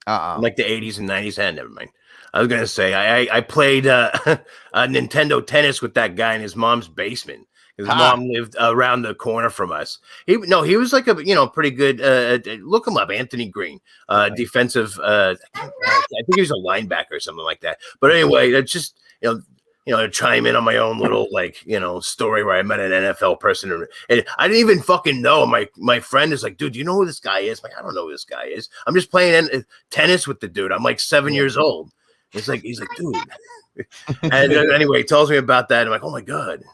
Like the 80s and 90s. Never mind. I was going to say, I played Nintendo tennis with that guy in his mom's basement. His mom lived around the corner from us. He was like a pretty good. Look him up, Anthony Green, defensive. I think he was a linebacker or something like that. But anyway, it's just to chime in on my own little story where I met an NFL person and I didn't even fucking know. My friend is like, dude, do you know who this guy is? I'm like, I don't know who this guy is. I'm just playing tennis with the dude. I'm like 7 years old. He's like, dude. And anyway, he tells me about that. I'm like, oh my god.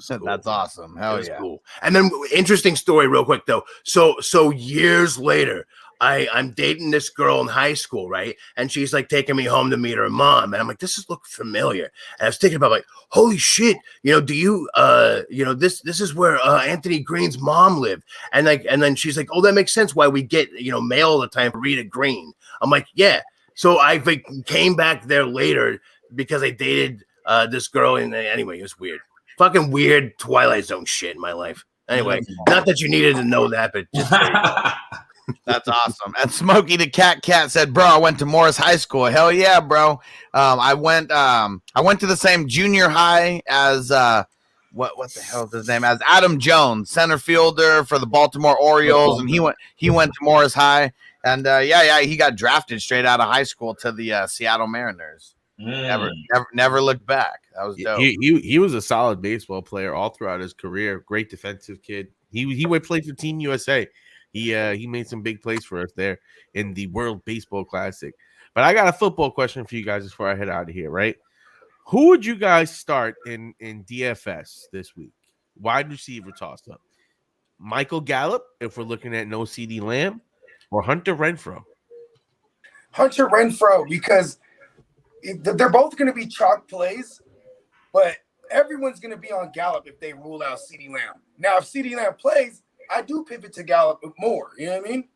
Cool. That's awesome. Hell yeah. Cool. And then interesting story real quick though. So years later, I'm dating this girl in high school, right? And she's like taking me home to meet her mom. And I'm like, this looks familiar. And I was thinking about like, holy shit, do you this is where Anthony Green's mom lived. And then she's like, oh, that makes sense why we get mail all the time for Rita Green. I'm like, yeah. So I came back there later because I dated this girl, and anyway, it was weird. Fucking weird Twilight Zone shit in my life. Anyway, not that you needed to know that, but just that's awesome. And Smokey the Cat said, "Bro, I went to Morris High School. Hell yeah, bro. I went to the same junior high as what the hell is his name? As Adam Jones, center fielder for the Baltimore Orioles, and he went to Morris High, and he got drafted straight out of high school to the Seattle Mariners. Never looked back. That was dope. He was a solid baseball player all throughout his career. Great defensive kid. He would play for Team USA. He made some big plays for us there in the World Baseball Classic. But I got a football question for you guys before I head out of here, right? Who would you guys start in DFS this week? Wide receiver toss up. Michael Gallup, if we're looking at no CD Lamb, or Hunter Renfrow? Hunter Renfrow, because they're both going to be chalk plays, but everyone's going to be on Gallup if they rule out CD Lamb. Now, if CD Lamb plays, I do pivot to Gallup more. You know what I mean?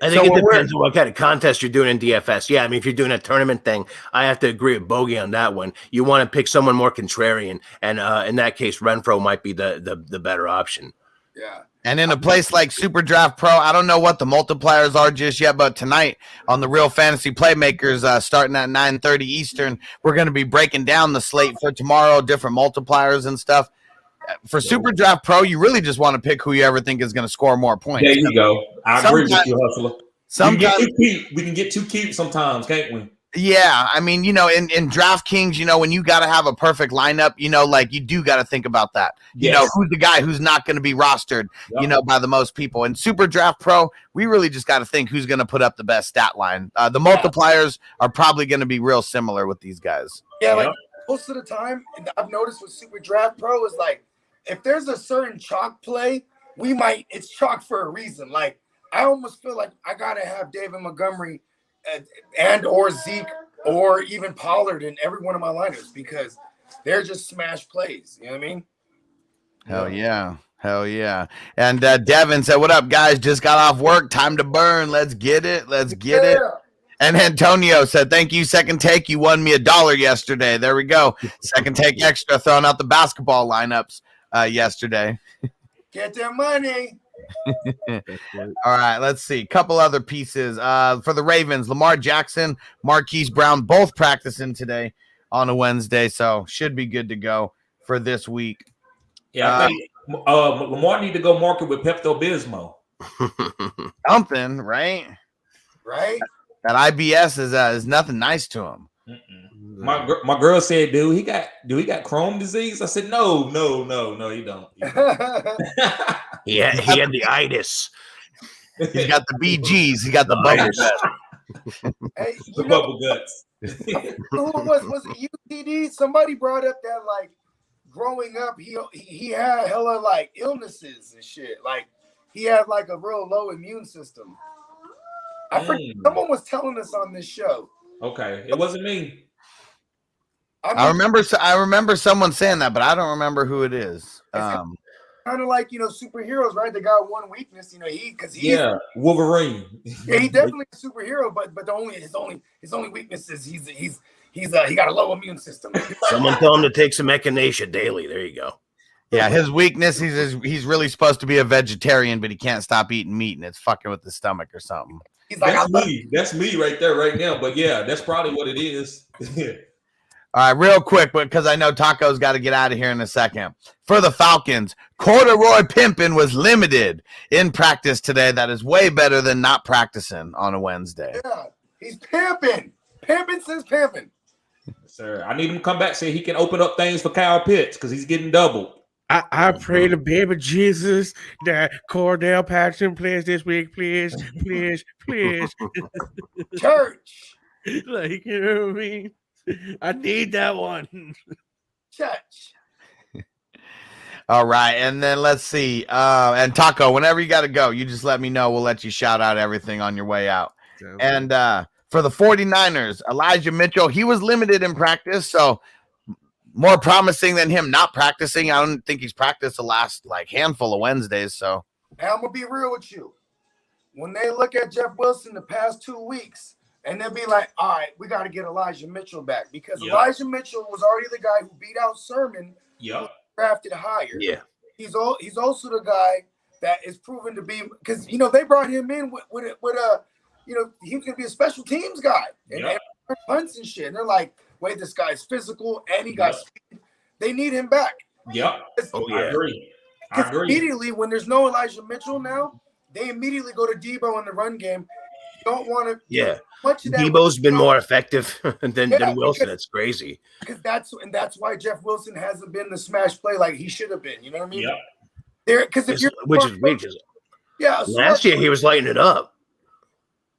I think it depends on what kind of contest you're doing in DFS. Yeah, I mean, if you're doing a tournament thing, I have to agree with Bogey on that one. You want to pick someone more contrarian, and in that case, Renfrow might be the better option. Yeah. And in a place like Super Draft Pro, I don't know what the multipliers are just yet, but tonight on the Real Fantasy Playmakers, starting at 9:30 Eastern, we're going to be breaking down the slate for tomorrow, different multipliers and stuff. For Super Draft Pro, you really just want to pick who you ever think is going to score more points. There you go. I agree with you, Hustler. Sometimes we can get too cute sometimes, can't we? Yeah, I mean, in DraftKings, when you got to have a perfect lineup, like you do got to think about that. Who's the guy who's not going to be rostered, by the most people. In Super Draft Pro, we really just got to think who's going to put up the best stat line. The multipliers are probably going to be real similar with these guys. Yeah, like most of the time, I've noticed with Super Draft Pro is like, if there's a certain chalk play, it's chalk for a reason. Like, I almost feel like I got to have David Montgomery and or Zeke or even Pollard in every one of my lineups because they're just smash plays. You know what I mean? Hell yeah. And Devin said, what up, guys? Just got off work. Time to burn. Let's get it. And Antonio said, thank you, Second Take. You won me $1 yesterday. There we go. Second Take Extra, throwing out the basketball lineups yesterday. Get their money. All right, let's see. A couple other pieces. For the Ravens, Lamar Jackson, Marquise Brown, both practicing today on a Wednesday, so should be good to go for this week. Yeah, I think Lamar need to go market with Pepto-Bismol. Something, right? Right? That IBS is nothing nice to him. My girl said, "Dude, he got Crohn's disease." I said, "No, he don't." He had the itis. He's got the BGs. He got the bubble guts. Hey, the bubble guts. Who was it? UTD? Somebody brought up that like growing up, he had hella like illnesses and shit. Like he had like a real low immune system. I forget, someone was telling us on this show. Okay, it wasn't me. I remember someone saying that, but I don't remember who it is. Kind of like superheroes, right? They got one weakness, he's Wolverine. Yeah, he definitely a superhero, but his only weakness is he got a low immune system. Someone tell him to take some echinacea daily. There you go. Yeah, his weakness, he's really supposed to be a vegetarian, but he can't stop eating meat, and it's fucking with his stomach or something. He's like, That's me right there, right now. But yeah, that's probably what it is. All right, real quick, because I know Taco's got to get out of here in a second. For the Falcons, Corduroy Pimpin was limited in practice today. That is way better than not practicing on a Wednesday. Yeah, he's pimping. Pimping says pimping. Sir, I need him to come back so he can open up things for Kyle Pitts because he's getting doubled. I pray to baby Jesus that Cordell Patterson plays this week, please. Church. Like, you know what I mean? I need that one. Church. All right, and then let's see. And Taco, whenever you got to go, you just let me know. We'll let you shout out everything on your way out. And for the 49ers, Elijah Mitchell, he was limited in practice, so more promising than him not practicing. I don't think he's practiced the last handful of Wednesdays. So and I'm gonna be real with you. When they look at Jeff Wilson the past 2 weeks, and they'll be like, all right, we got to get Elijah Mitchell back because Elijah Mitchell was already the guy who beat out Sermon, drafted higher. Yeah, he's also the guy that is proven to be because they brought him in with he was gonna be a special teams guy and punts and shit. And they're like, wait, this guy's physical and he got speed. They need him back. Yeah. I agree. Immediately, when there's no Elijah Mitchell now, they immediately go to Debo in the run game. Don't want to. Yeah. Debo's been more effective than Wilson. That's crazy. Because that's why Jeff Wilson hasn't been the smash play like he should have been. You know what I mean? Yeah. Because if you're which is last year he was lighting it up.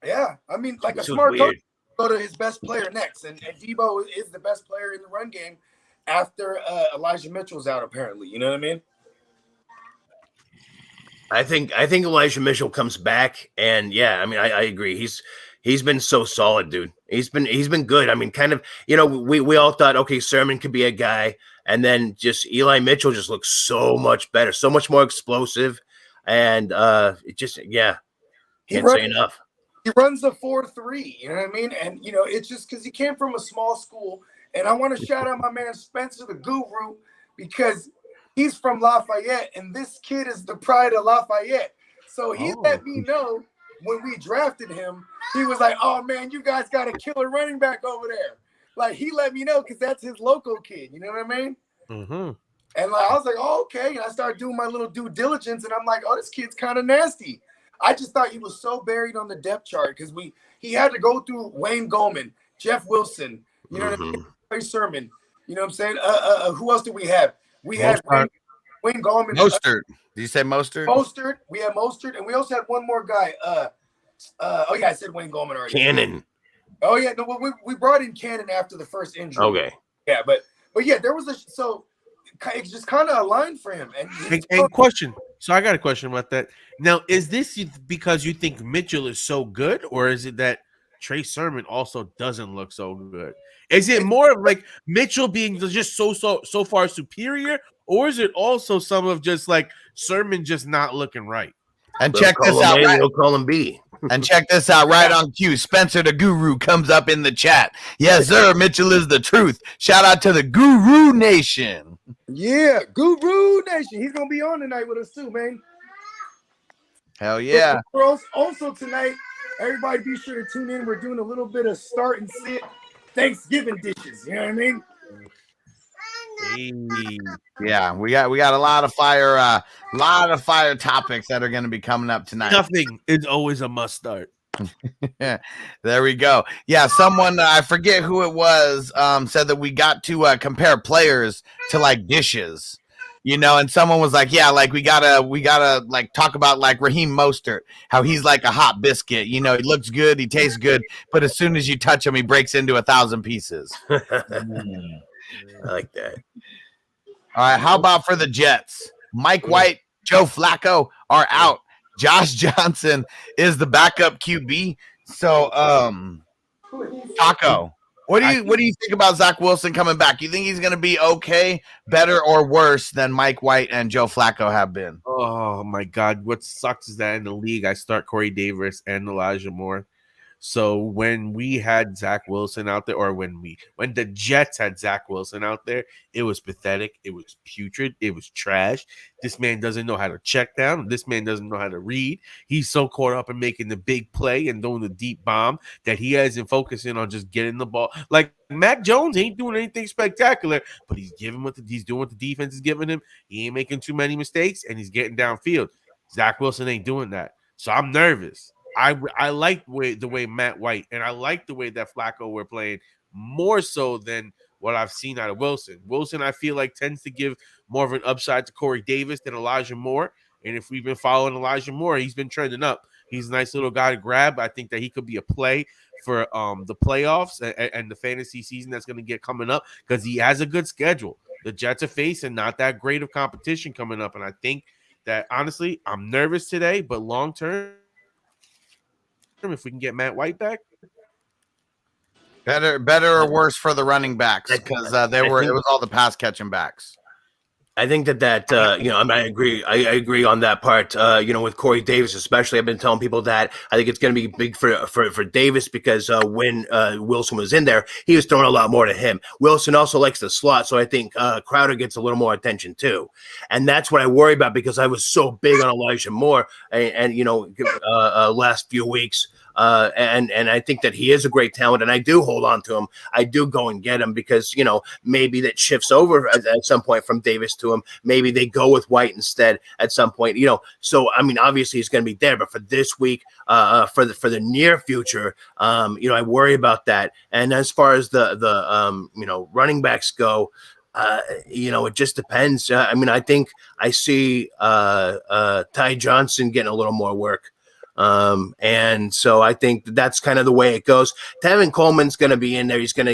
Yeah, I mean, like a smart coach go to his best player next, and Debo is the best player in the run game after Elijah Mitchell's out. Apparently, you know what I mean. I think Elijah Mitchell comes back, and I agree. He's been so solid, dude. He's been good. I mean, kind of, we all thought, okay, Sermon could be a guy, and then just Eli Mitchell just looks so much better, so much more explosive, and it just can't say enough. He runs a 4.3, you know what I mean? And, it's just because he came from a small school. And I want to shout out my man Spencer, the guru, because he's from Lafayette. And this kid is the pride of Lafayette. So he let me know when we drafted him. He was like, oh, man, you guys got a killer running back over there. Like, he let me know because that's his local kid. You know what I mean? Mm-hmm. And I was like, oh, okay. And I started doing my little due diligence. And I'm like, oh, this kid's kind of nasty. I just thought he was so buried on the depth chart because he had to go through Wayne Goldman, Jeff Wilson. You know what I Mm-hmm. mean? Trey Sermon. You know what I'm saying? Who else do we have? We had Wayne Gallman. Mostert. Did you say Mostert? Mostert. We had Mostert, and we also had one more guy. Oh yeah, I said Wayne Gallman already. Cannon. Oh yeah, no, we brought in Cannon after the first injury. Okay. Yeah, but yeah, there was it just kind of aligned for him. And question. So I got a question about that. Now, is this because you think Mitchell is so good, or is it that Trey Sermon also doesn't look so good? Is it more of like Mitchell being just so far superior, or is it also some of just like Sermon just not looking right? And check this out. We'll call him B. And check this out right on cue. Spencer the Guru comes up in the chat. Yes, sir. Mitchell is the truth. Shout out to the Guru Nation. Yeah, Guru Nation. He's gonna be on tonight with us too, man. Hell yeah. Also tonight, everybody be sure to tune in. We're doing a little bit of start and sit Thanksgiving dishes. You know what I mean? Hey. Yeah, we got a lot of fire topics that are going to be coming up tonight. Nothing is always a must start. There we go. Yeah, someone I forget who it was said that we got to compare players to like dishes, you know, and someone was like, yeah, like we gotta like talk about like Raheem Mostert, how he's like a hot biscuit, you know, he looks good, he tastes good, but as soon as you touch him, he breaks into 1,000 pieces. I like that. All right, how about for the Jets? Mike White, Joe Flacco are out. Josh Johnson is the backup QB. So, Taco, what do you think about Zach Wilson coming back? You think he's going to be okay, better, or worse than Mike White and Joe Flacco have been? Oh my God! What sucks is that in the league, I start Corey Davis and Elijah Moore. So when we had Zach Wilson out there, or when the Jets had Zach Wilson out there, it was pathetic. It was putrid. It was trash. This man doesn't know how to check down. This man doesn't know how to read. He's so caught up in making the big play and doing the deep bomb that he hasn't focusing on just getting the ball. Like Mac Jones ain't doing anything spectacular, but he's doing what the defense is giving him. He ain't making too many mistakes, and he's getting downfield. Zach Wilson ain't doing that. So I'm nervous. I like the way Matt White and I like the way that Flacco were playing more so than what I've seen out of Wilson. Wilson, I feel like, tends to give more of an upside to Corey Davis than Elijah Moore. And if we've been following Elijah Moore, he's been trending up. He's a nice little guy to grab. I think that he could be a play for the playoffs and the fantasy season that's going to get coming up because he has a good schedule. The Jets are facing not that great of competition coming up. And I think that, honestly, I'm nervous today, but long term, if we can get Matt White back, better or worse for the running backs because it was all the pass catching backs. I think that I agree. I agree on that part. With Corey Davis, especially, I've been telling people that I think it's going to be big for Davis because when Wilson was in there, he was throwing a lot more to him. Wilson also likes the slot, so I think Crowder gets a little more attention too, and that's what I worry about because I was so big on Elijah Moore and last few weeks. And I think that he is a great talent, and I do hold on to him. I do go and get him because maybe that shifts over at some point from Davis to him. Maybe they go with White instead at some point. So I mean, obviously he's going to be there, but for this week, for the near future, I worry about that. And as far as the running backs go. It just depends. I think I see Ty Johnson getting a little more work. And so I think that's kind of the way it goes. Tevin Coleman's going to be in there. He's going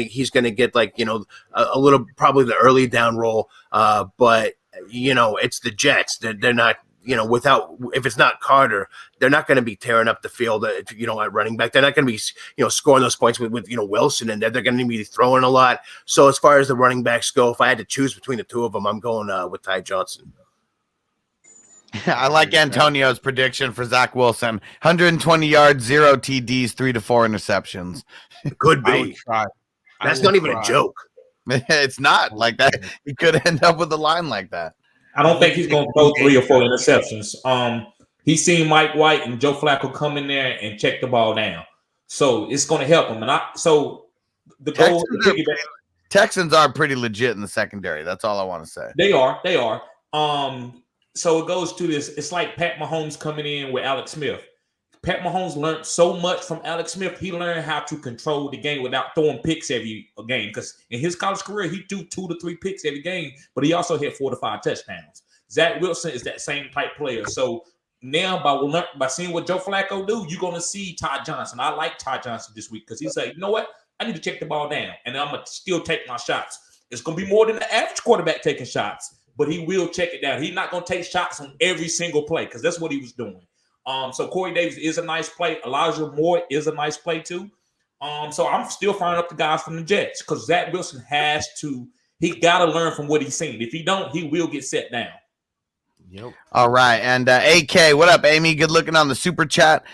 to get a little, probably the early down roll. But it's the Jets. They're not, if it's not Carter, they're not going to be tearing up the field, at running back. They're not going to be, scoring those points with Wilson in there. They're going to be throwing a lot. So as far as the running backs go, if I had to choose between the two of them, I'm going with Ty Johnson. I like Antonio's prediction for Zach Wilson. 120 yards, 0 TDs, 3 to 4 interceptions. Could be. That's not even a joke. It's not like that. He could end up with a line like that. I don't think he's going to throw 3 or 4 interceptions. He's seen Mike White and Joe Flacco come in there and check the ball down. So it's going to help him. And the goal Texans are pretty legit in the secondary. That's all I want to say. They are. So it goes to this. It's like Pat Mahomes coming in with Alex Smith. Pat Mahomes learned so much from Alex Smith. He learned how to control the game without throwing picks every game. Because in his college career, he threw 2 to 3 picks every game, but he also had 4 to 5 touchdowns. Zach Wilson is that same type player. So now by seeing what Joe Flacco do, you're going to see Todd Johnson. I like Todd Johnson this week because he said, you know what? I need to check the ball down, and I'm going to still take my shots. It's going to be more than the average quarterback taking shots, but he will check it down. He's not going to take shots on every single play because that's what he was doing. So Corey Davis is a nice play. Elijah Moore is a nice play too. So I'm still firing up the guys from the Jets because Zach Wilson he got to learn from what he's seen. If he don't, he will get set down. Yep. All right. And AK, what up, Amy? Good looking on the super chat.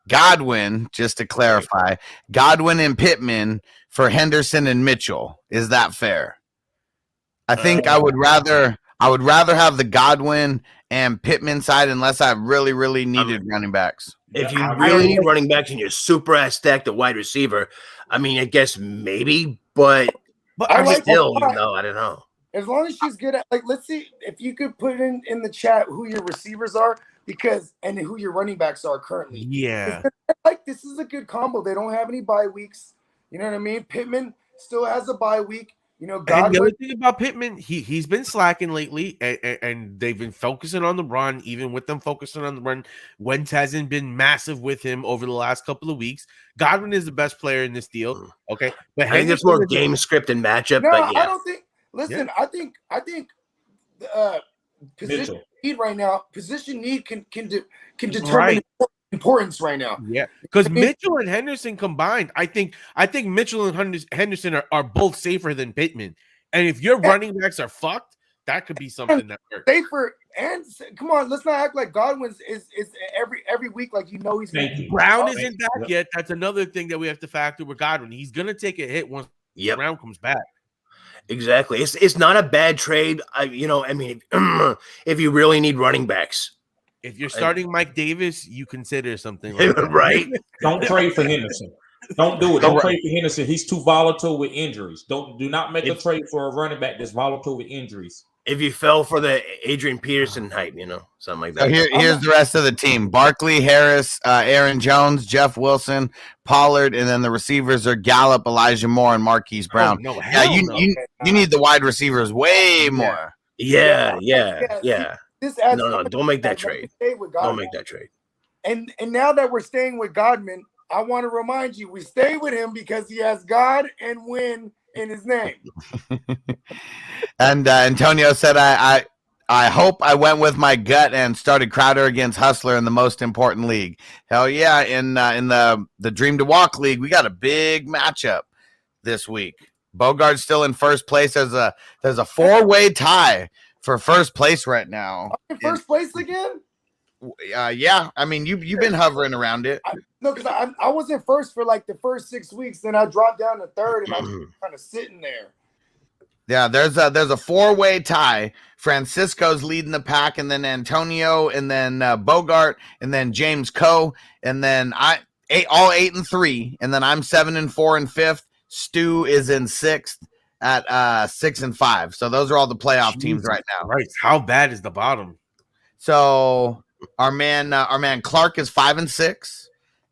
Godwin, just to clarify, Godwin and Pittman for Henderson and Mitchell. Is that fair? I think I would rather have the Godwin and Pittman side unless I really, really needed running backs. If you really need running backs and you're super ass stacked at wide receiver, I mean, I guess maybe, but I like still, I don't know. As long as she's good at, like, let's see if you could put in the chat who your receivers are and who your running backs are currently. Yeah. Like, this is a good combo. They don't have any bye weeks. You know what I mean? Pittman still has a bye week. You know, And the other thing about Pittman, he's been slacking lately, and they've been focusing on the run. Even with them focusing on the run, Wentz hasn't been massive with him over the last couple of weeks. Godwin is the best player in this deal. Okay, but I think it's more game script and matchup. No, but yeah. I don't think. Listen, yeah. I think position need right now. Position need can determine importance right now. Yeah, because Mitchell and Henderson combined, I think Mitchell and Henderson are both safer than Pittman. And if your running backs are fucked, that could be something that works. Safer and come on, let's not act like Godwin's is every week like he's Brown isn't back yet. That's another thing that we have to factor with Godwin. He's gonna take a hit once Brown comes back. Exactly. It's not a bad trade. I mean, if you really need running backs. If you're starting Mike Davis, you consider something like that. Right? Don't trade for Henderson. Don't do it. Don't trade for Henderson. He's too volatile with injuries. Do not make a trade for a running back that's volatile with injuries. If you fell for the Adrian Peterson hype, something like that. So here's the rest of the team: Barkley, Harris, Aaron Jones, Jeff Wilson, Pollard, and then the receivers are Gallup, Elijah Moore, and Marquise Brown. Oh, no, you need the wide receivers way more. Yeah. No, don't make that trade. Don't make that trade. And now that we're staying with Godwin, I want to remind you, we stay with him because he has God and win in his name. And Antonio said, I hope I went with my gut and started Crowder against Hustler in the most important league. Hell yeah. In the Dream to Walk league, we got a big matchup this week. Bogard's still in first place. There's a 4-way tie for first place right now. In first place again? Yeah. I mean, you've been hovering around it. No, because I was in first for like the first 6 weeks, then I dropped down to third, and I was kind of sitting there. Yeah, there's a 4-way tie. Francisco's leading the pack, and then Antonio, and then Bogart, and then James Coe, and then all 8-3, and then I'm 7-4 in fifth. Stu is in sixth at 6-5. So those are all the playoff teams right now. Right? How bad is the bottom? So our man Clark is 5-6.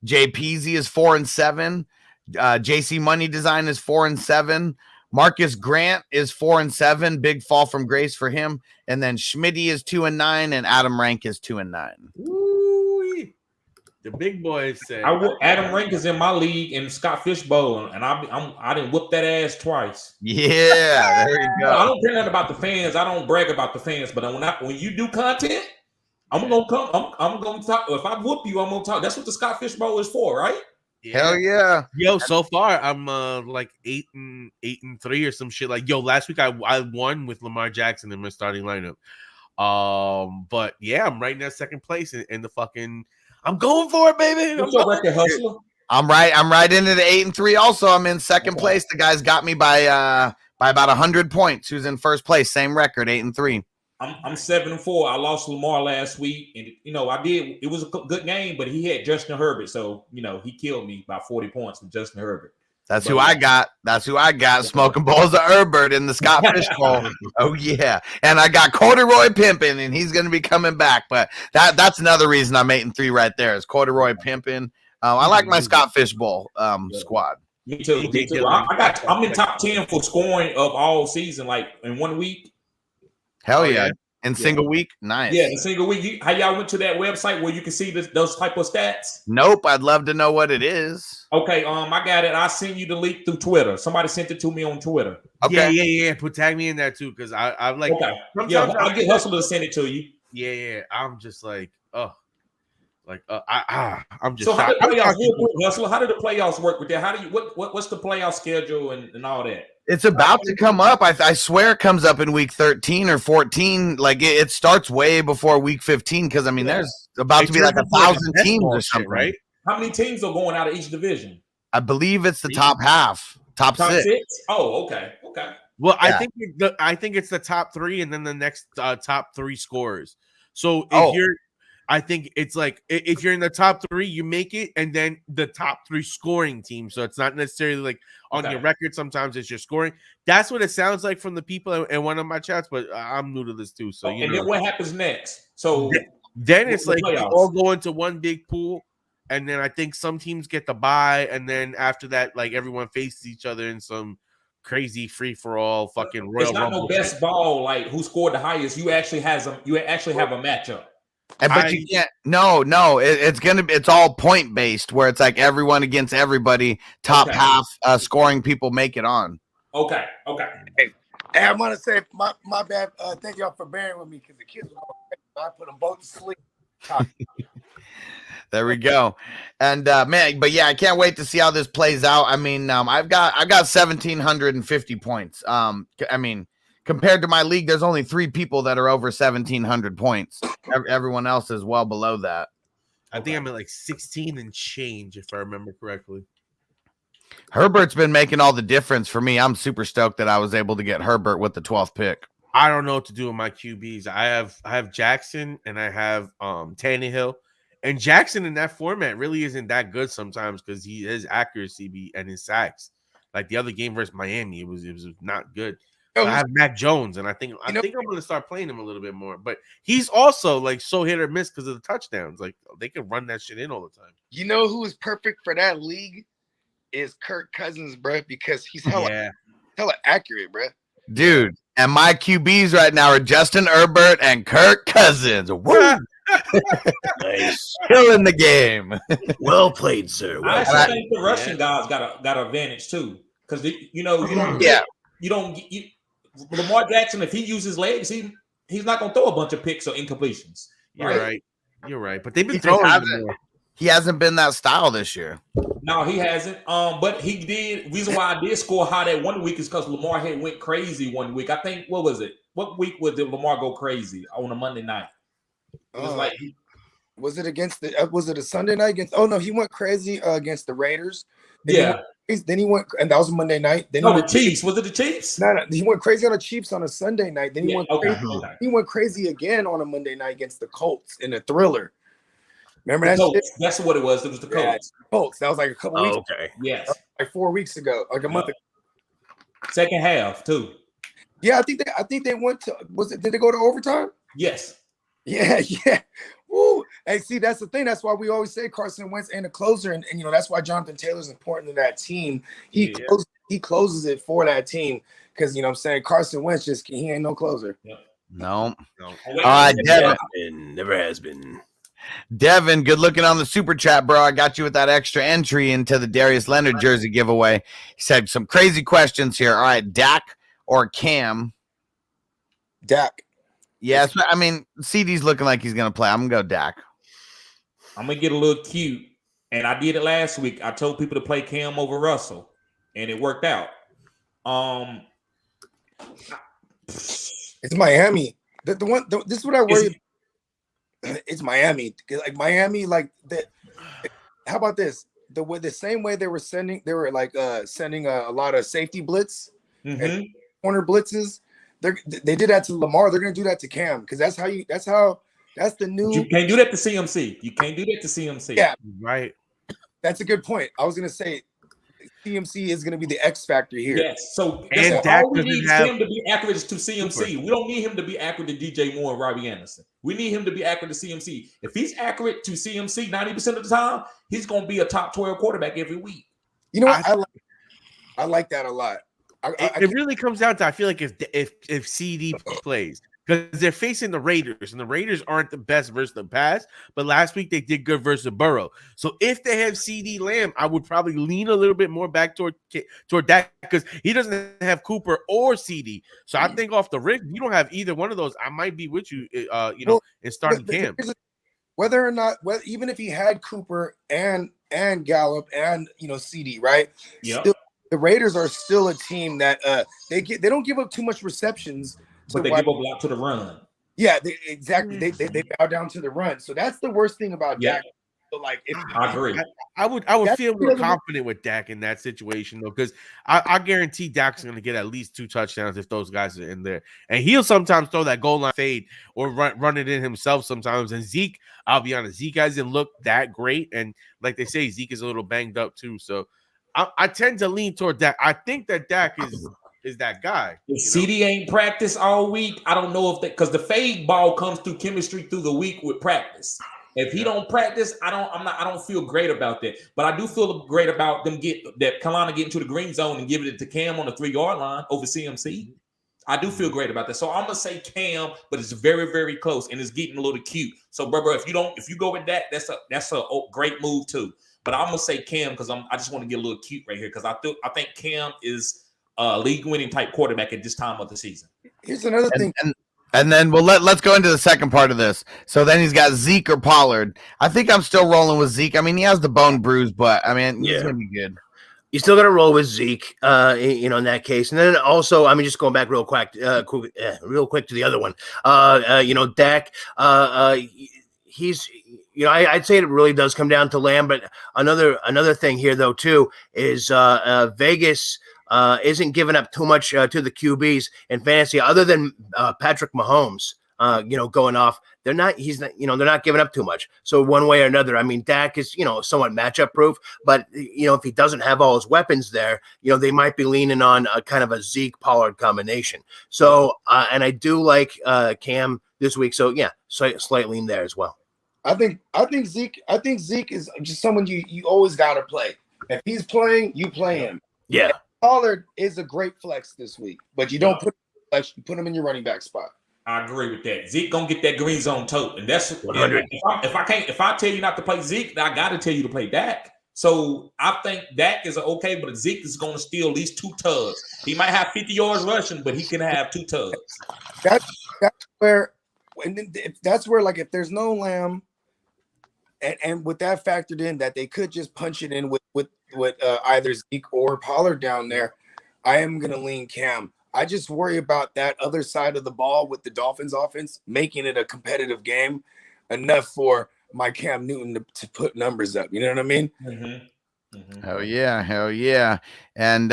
Jay Peasy is 4-7. JC Money Design is 4-7. Marcus Grant is 4-7. Big fall from grace for him. And then Schmitty is 2-9, and Adam Rank is 2-9. Ooh, the big boys say. Adam Rank is in my league in Scott Fishbowl, and I didn't whoop that ass twice. Yeah, there you go. I don't care nothing about the fans. I don't brag about the fans, but when you do content, I'm gonna come. I'm gonna talk. If I whoop you, I'm gonna talk. That's what the Scott Fishbowl is for, right? Hell yeah. Yo, so far I'm like 8-3 or some shit. Like, yo, last week I won with Lamar Jackson in my starting lineup. But yeah, I'm right in that second place in the fucking. I'm going for it, baby. What's your record, Hustler? I'm right into the 8-3. Also, I'm in second place. The guys got me by about 100 points. Who's in first place? Same record, 8-3. I'm 7-4. I lost Lamar last week, and I did. It was a good game, but he had Justin Herbert, so he killed me by 40 points with Justin Herbert. That's who I got. Smoking bowls of Herbert in the Scott Fish Bowl. Oh yeah, and I got Corduroy Pimpin, and he's going to be coming back. But that's another reason I'm 8-3 right there is Corduroy Pimpin. I like my Scott Fish Bowl squad. Me too. I'm in top 10 for scoring of all season, like in 1 week. Hell yeah. In single week? Nice. Yeah, in single week. How y'all went to that website where you can see those type of stats? Nope. I'd love to know what it is. Okay, I got it. I'll send you the link through Twitter. Somebody sent it to me on Twitter. Okay. Yeah. Tag me in there too, because I'm like, okay. Yeah, I'll get Hustler to send it to you. Yeah. I'm just like, I'm just. So how did the playoffs work with that? How do you what's the playoff schedule and all that? It's about to come up. I swear it comes up in week 13 or 14. Like it starts way before week 15 because there's about to be like 1,000 teams or something, right? How many teams are going out of each division? I believe it's the top half, top six. Oh, okay. Well, yeah. I think it's the top 3 and then the next top 3 scorers. So I think it's like if you're in the top 3, you make it, and then the top 3 scoring team. So it's not necessarily like on your record. Sometimes it's your scoring. That's what it sounds like from the people in one of my chats. But I'm new to this too, so and then what happens next? So then it's like we all go into one big pool, and then I think some teams get the bye, and then after that, like everyone faces each other in some crazy free for all fucking Royal Rumble. It's not no best ball like who scored the highest. You actually have a matchup. But you can't. No. It's all point based, where it's like everyone against everybody. Top half scoring people make it on. Okay. Hey, I want to say my bad. Thank y'all for bearing with me because the kids were going crazy. I put them both to sleep. There we go. And man, but yeah, I can't wait to see how this plays out. I mean, I've got 1,750 points. Compared to my league, there's only 3 people that are over 1,700 points. Everyone else is well below that. I think I'm at like 16 and change, if I remember correctly. Herbert's been making all the difference for me. I'm super stoked that I was able to get Herbert with the 12th pick. I don't know what to do with my QBs. I have Jackson and I have Tannehill. And Jackson in that format really isn't that good sometimes because his accuracy and his sacks. Like the other game versus Miami, it was not good. I have Mac Jones, and I think I'm going to start playing him a little bit more. But he's also like so hit or miss because of the touchdowns. Like they can run that shit in all the time. You know who is perfect for that league is Kirk Cousins, bro, because he's hella accurate, bro. Dude, and my QBs right now are Justin Herbert and Kirk Cousins. Woo! Nice, killing the game. Well played, sir. I actually think the Russian guys got an advantage too, because Lamar Jackson, if he uses legs, he's not going to throw a bunch of picks or incompletions. You're right. But they've been throwing. He hasn't been that style this year. No, he hasn't. But he did. Reason why I did score high that 1 week is because Lamar had went crazy 1 week. I think what was it? What week did Lamar go crazy on a Monday night? It was was it against was it a Sunday night against? Oh no, he went crazy against the Raiders. Then he went, and that was Monday night. Then the Chiefs. Was it the Chiefs? No, he went crazy on the Chiefs on a Sunday night. Then he went crazy again on a Monday night against the Colts in a thriller. Remember that shit? That's what it was. It was the Colts. Colts. That was like a couple weeks. Okay. Yes. Like 4 weeks ago, like a month ago. Second half too. Yeah, I think they went to. Did they go to overtime? Yes. Yeah. Woo. Hey, see, that's the thing. That's why we always say Carson Wentz ain't a closer, and that's why Jonathan Taylor's important to that team. He closes it for that team because what I'm saying, Carson Wentz he ain't no closer. Yep. No. Never has been. Devin, good looking on the super chat, bro. I got you with that extra entry into the Darius Leonard jersey giveaway. He said some crazy questions here. All right, Dak or Cam? Dak. Yes, I mean, CD's looking like he's going to play. I'm going to go Dak. I'm going to get a little cute, and I did it last week. I told people to play Cam over Russell, and it worked out. It's Miami. This is what I worry. It's Miami. Like Miami, like that. How about this? The same way they were sending a lot of safety blitz and corner blitzes. They did that to Lamar. They're gonna do that to Cam because that's the new. You can't do that to CMC. You can't do that to CMC. Yeah, right. That's a good point. I was gonna say CMC is going to be the X factor here. Yes. So And all Dak we doesn't need is have him to be accurate to CMC. Cooper. We don't need him to be accurate to DJ Moore and Robbie Anderson. We need him to be accurate to CMC. If he's accurate to CMC 90% of the time, he's going to be a top 12 quarterback every week. You know what? I like that a lot. It really comes down to, I feel like if CD plays, because they're facing the Raiders, and the Raiders aren't the best versus the pass, but last week they did good versus Burrow. So if they have CD Lamb, I would probably lean a little bit more back toward Dak, because he doesn't have Cooper or CD. So I think off the rip, you don't have either one of those, I might be with you, in starting Cam. Whether or not, even if he had Cooper and Gallup and CD, right? Yeah. The Raiders are still a team that they don't give up too much receptions, but they give up a lot to the run. Yeah, exactly. They bow down to the run. So that's the worst thing about Dak. So I agree. I would feel more confident with Dak in that situation though, because I guarantee Dak's going to get at least 2 touchdowns if those guys are in there, and he'll sometimes throw that goal line fade or run it in himself sometimes. And Zeke, I'll be honest, Zeke hasn't looked that great, and like they say, Zeke is a little banged up too. So I tend to lean toward Dak. I think that Dak is that guy. If CD ain't practiced all week, I don't know if that, because the fade ball comes through chemistry through the week with practice. If he don't practice, I don't feel great about that. But I do feel great about them Carolina getting to the green zone and giving it to Cam on the 3-yard line over CMC. I do feel great about that. So I'm gonna say Cam, but it's very, very close and it's getting a little cute. So, bro, if you go with that, that's a great move too. But I'm gonna say Cam because I just want to get a little cute right here because I think Cam is a league-winning type quarterback at this time of the season. Here's another thing. And then let's go into the second part of this. So then he's got Zeke or Pollard. I think I'm still rolling with Zeke. I mean, he has the bone bruise, but I mean, he's gonna be good. You still got to roll with Zeke, in that case. And then also, I mean, just going back real quick to the other one. Dak, he's, I'd say it really does come down to Lamb. But another thing here, though, too, is Vegas isn't giving up too much to the QBs in fantasy, other than Patrick Mahomes. Going off, they're not giving up too much. So one way or another, I mean, Dak is, somewhat matchup proof, but if he doesn't have all his weapons there, they might be leaning on a kind of a Zeke Pollard combination. So, and I do like Cam this week. So yeah, slight lean there as well. I think Zeke is just someone you always got to play. If he's playing, you play him. Yeah. Pollard is a great flex this week, but you don't put him in your running back spot. I agree with that. Zeke gonna get that green zone tote, and that's 100. If I tell you not to play Zeke, I got to tell you to play Dak. So I think Dak is okay, but Zeke is gonna steal at least 2 tugs. He might have 50 yards rushing, but he can have 2 tugs. That's where, and that's where, like, if there's no Lamb, and with that factored in, that they could just punch it in with either Zeke or Pollard down there, I am gonna lean Cam. I just worry about that other side of the ball with the Dolphins offense, making it a competitive game enough for my Cam Newton to put numbers up. You know what I mean? Mm-hmm. Mm-hmm. Hell yeah. And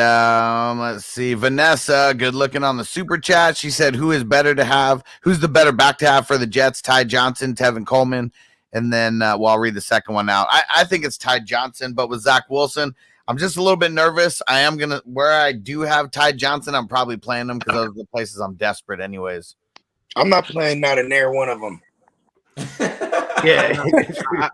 let's see. Vanessa, good looking on the super chat. She said, who's the better back to have for the Jets? Ty Johnson, Tevin Coleman. And then I'll read the second one out. I think it's Ty Johnson, but with Zach Wilson, I'm just a little bit nervous. I am where I do have Ty Johnson, I'm probably playing him because those are the places I'm desperate anyways. I'm not playing not a near one of them. Yeah.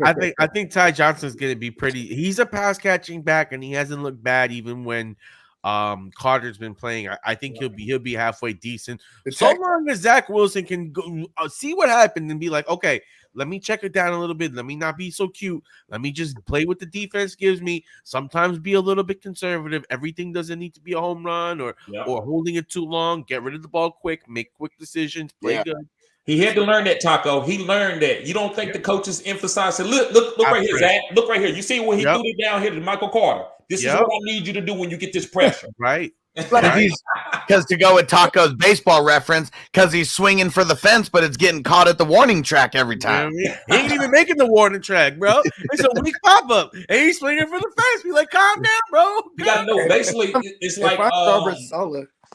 I think Ty Johnson's going to be pretty. He's a pass catching back, and he hasn't looked bad even when Carter's been playing. I think he'll be halfway decent. So long as Zach Wilson can go see what happened and be like, okay, let me check it down a little bit. Let me not be so cute. Let me just play what the defense gives me. Sometimes be a little bit conservative. Everything doesn't need to be a home run or holding it too long. Get rid of the ball quick. Make quick decisions. Play good. He had to learn that, Taco. He learned that. You don't think the coaches emphasize it? Look right here, Zach. Look right here. You see when he threw it down here to Michael Carter. This is what I need you to do when you get this pressure. Right. Because to go with Taco's baseball reference, because he's swinging for the fence, but it's getting caught at the warning track every time. He ain't even making the warning track, bro. It's a weak pop up, and he's swinging for the fence. Be like, calm down, bro. You gotta know. Basically, it's like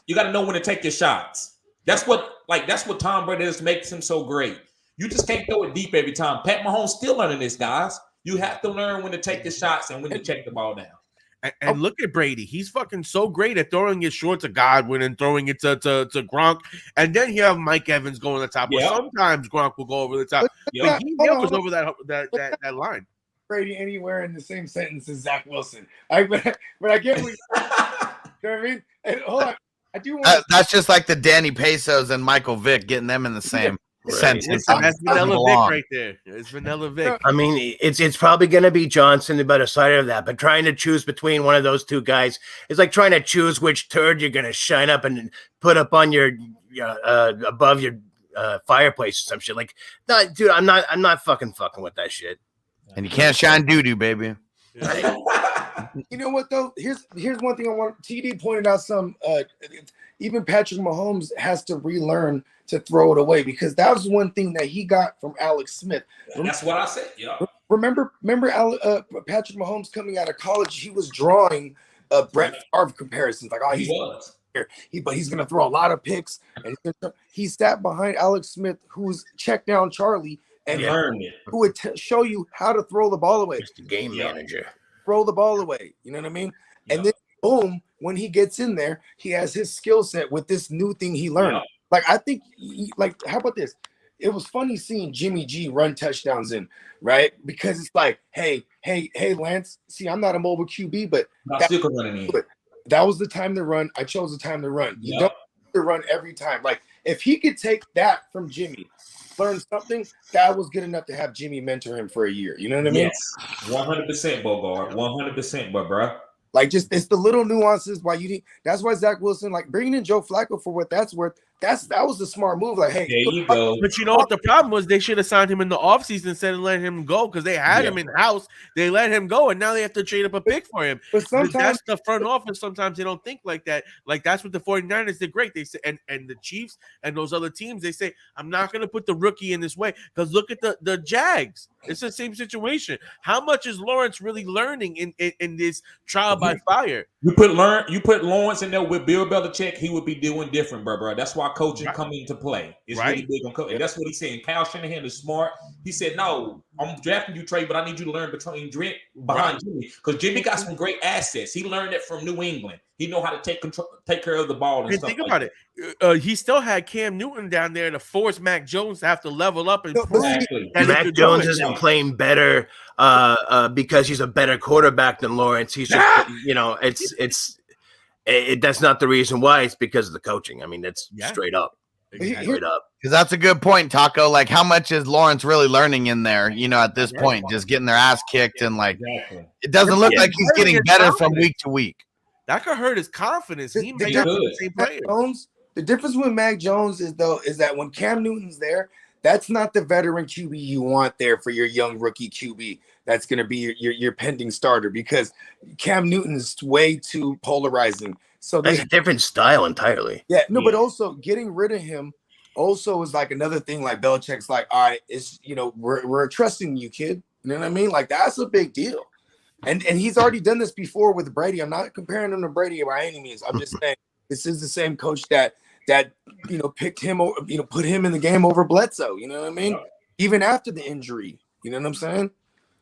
you gotta know when to take your shots. That's what Tom Brady does makes him so great. You just can't throw it deep every time. Pat Mahomes still learning this, guys. You have to learn when to take the shots and when to check the ball down. And look at Brady. He's fucking so great at throwing it short to Godwin and throwing it to Gronk. And then you have Mike Evans going to the top. Yeah. Or sometimes Gronk will go over the top. Yeah. He was over that line. Brady anywhere in the same sentence as Zach Wilson. But I get what you know what I mean? And hold on. I do want That's just like the Danny Pesos and Michael Vick, getting them in the same sentence. Listen, that's Vanilla Vic right there. It's Vanilla Vic. I mean, it's probably going to be Johnson, the better side of that. But trying to choose between one of those two guys is like trying to choose which turd you're going to shine up and put up on your above your fireplace or some shit. Like, no, dude, I'm not fucking with that shit. And you can't shine doo-doo, baby. You know what though? Here's one thing I want. TD pointed out some. Even Patrick Mahomes has to relearn to throw it away because that was one thing that he got from Alex Smith. That's what I said. Yeah. Remember, Patrick Mahomes coming out of college, he was drawing Brett Favre comparisons. Like, oh, he was here, but he's gonna throw a lot of picks. And he sat behind Alex Smith, who's checked down Charlie, and learned it. Who would show you how to throw the ball away. Just the game manager. Throw the ball away. You know what I mean? Yeah. And then boom, when he gets in there, he has his skill set with this new thing he learned. Yeah. Like I think, how about this? It was funny seeing Jimmy G run touchdowns in, right? Because it's like, hey, Lance. See, I'm not a mobile QB, but that was the time to run. I chose the time to run. You don't have to run every time. Like if he could take that from Jimmy, learn something, that was good enough to have Jimmy mentor him for a year. You know what I mean? Yes, 100%, Bogard, 100%, bro. Like just it's the little nuances why you need. That's why Zach Wilson, like bringing in Joe Flacco for what that's worth. That was the smart move. Like, hey, there you go. But you know what the problem was? They should have signed him in the offseason instead of letting him go because they had him in house. They let him go, and now they have to trade up a pick for him. But sometimes that's the front office. Sometimes they don't think like that. Like that's what the 49ers did great. They say, and the Chiefs and those other teams, they say, I'm not going to put the rookie in this way because look at the Jags. It's the same situation. How much is Lawrence really learning in this trial by fire? You put Lawrence in there with Bill Belichick, he would be doing different, bro. That's why coaching come into play. It's really big on coaching. And that's what he's saying. Kyle Shanahan is smart. He said, "No, I'm drafting you, Trey, but I need you to learn behind Jimmy because Jimmy got some great assets. He learned it from New England. He know how to take care of the ball and stuff. Think about it. He still had Cam Newton down there to force Mac Jones to have to level up and prove that Mac Jones isn't playing better because he's a better quarterback than Lawrence. He's just that's not the reason why. It's because of the coaching. I mean, that's straight up. Straight up. Because that's a good point, Taco. Like, how much is Lawrence really learning in there? You know, at this point, just getting their ass kicked and like it doesn't look like he's getting better from week to week. That could hurt his confidence. He may not be the same player. The difference with Mac Jones is that when Cam Newton's there, that's not the veteran QB you want there for your young rookie QB. That's going to be your pending starter because Cam Newton's way too polarizing. So that's a different style entirely. But also getting rid of him also is like another thing. Like Belichick's like, all right, it's we're trusting you, kid. You know what I mean? Like that's a big deal. And he's already done this before with Brady. I'm not comparing him to Brady by any means. I'm just saying this is the same coach that picked him, put him in the game over Bledsoe. You know what I mean? Even after the injury. You know what I'm saying?